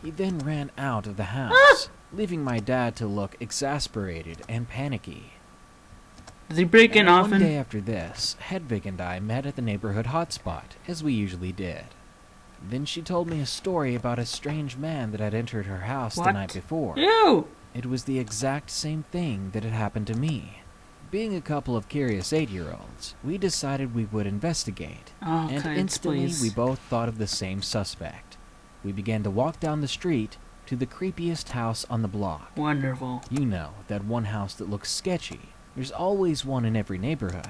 He then ran out of the house, Ah! leaving my dad to look exasperated and panicky. Does he break in And often? One day after this, Hedvig and I met at the neighborhood hotspot, as we usually did. Then she told me a story about a strange man that had entered her house the What? night before. Ew! It was the exact same thing that had happened to me. Being a couple of curious 8-year-olds, we decided we would investigate. Oh, And kids, instantly please. we both thought of the same suspect. We began to walk down the street to the creepiest house on the block. Wonderful. You know, that one house that looks sketchy. There's always one in every neighborhood.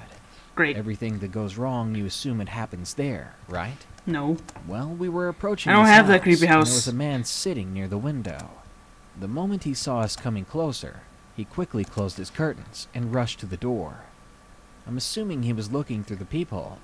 Great. Everything that goes wrong, you assume it happens there, right? No. Well, we were approaching I don't this have that creepy and house. there was a man sitting near the window. The moment he saw us coming closer, he quickly closed his curtains and rushed to the door. I'm assuming he was looking through the peephole,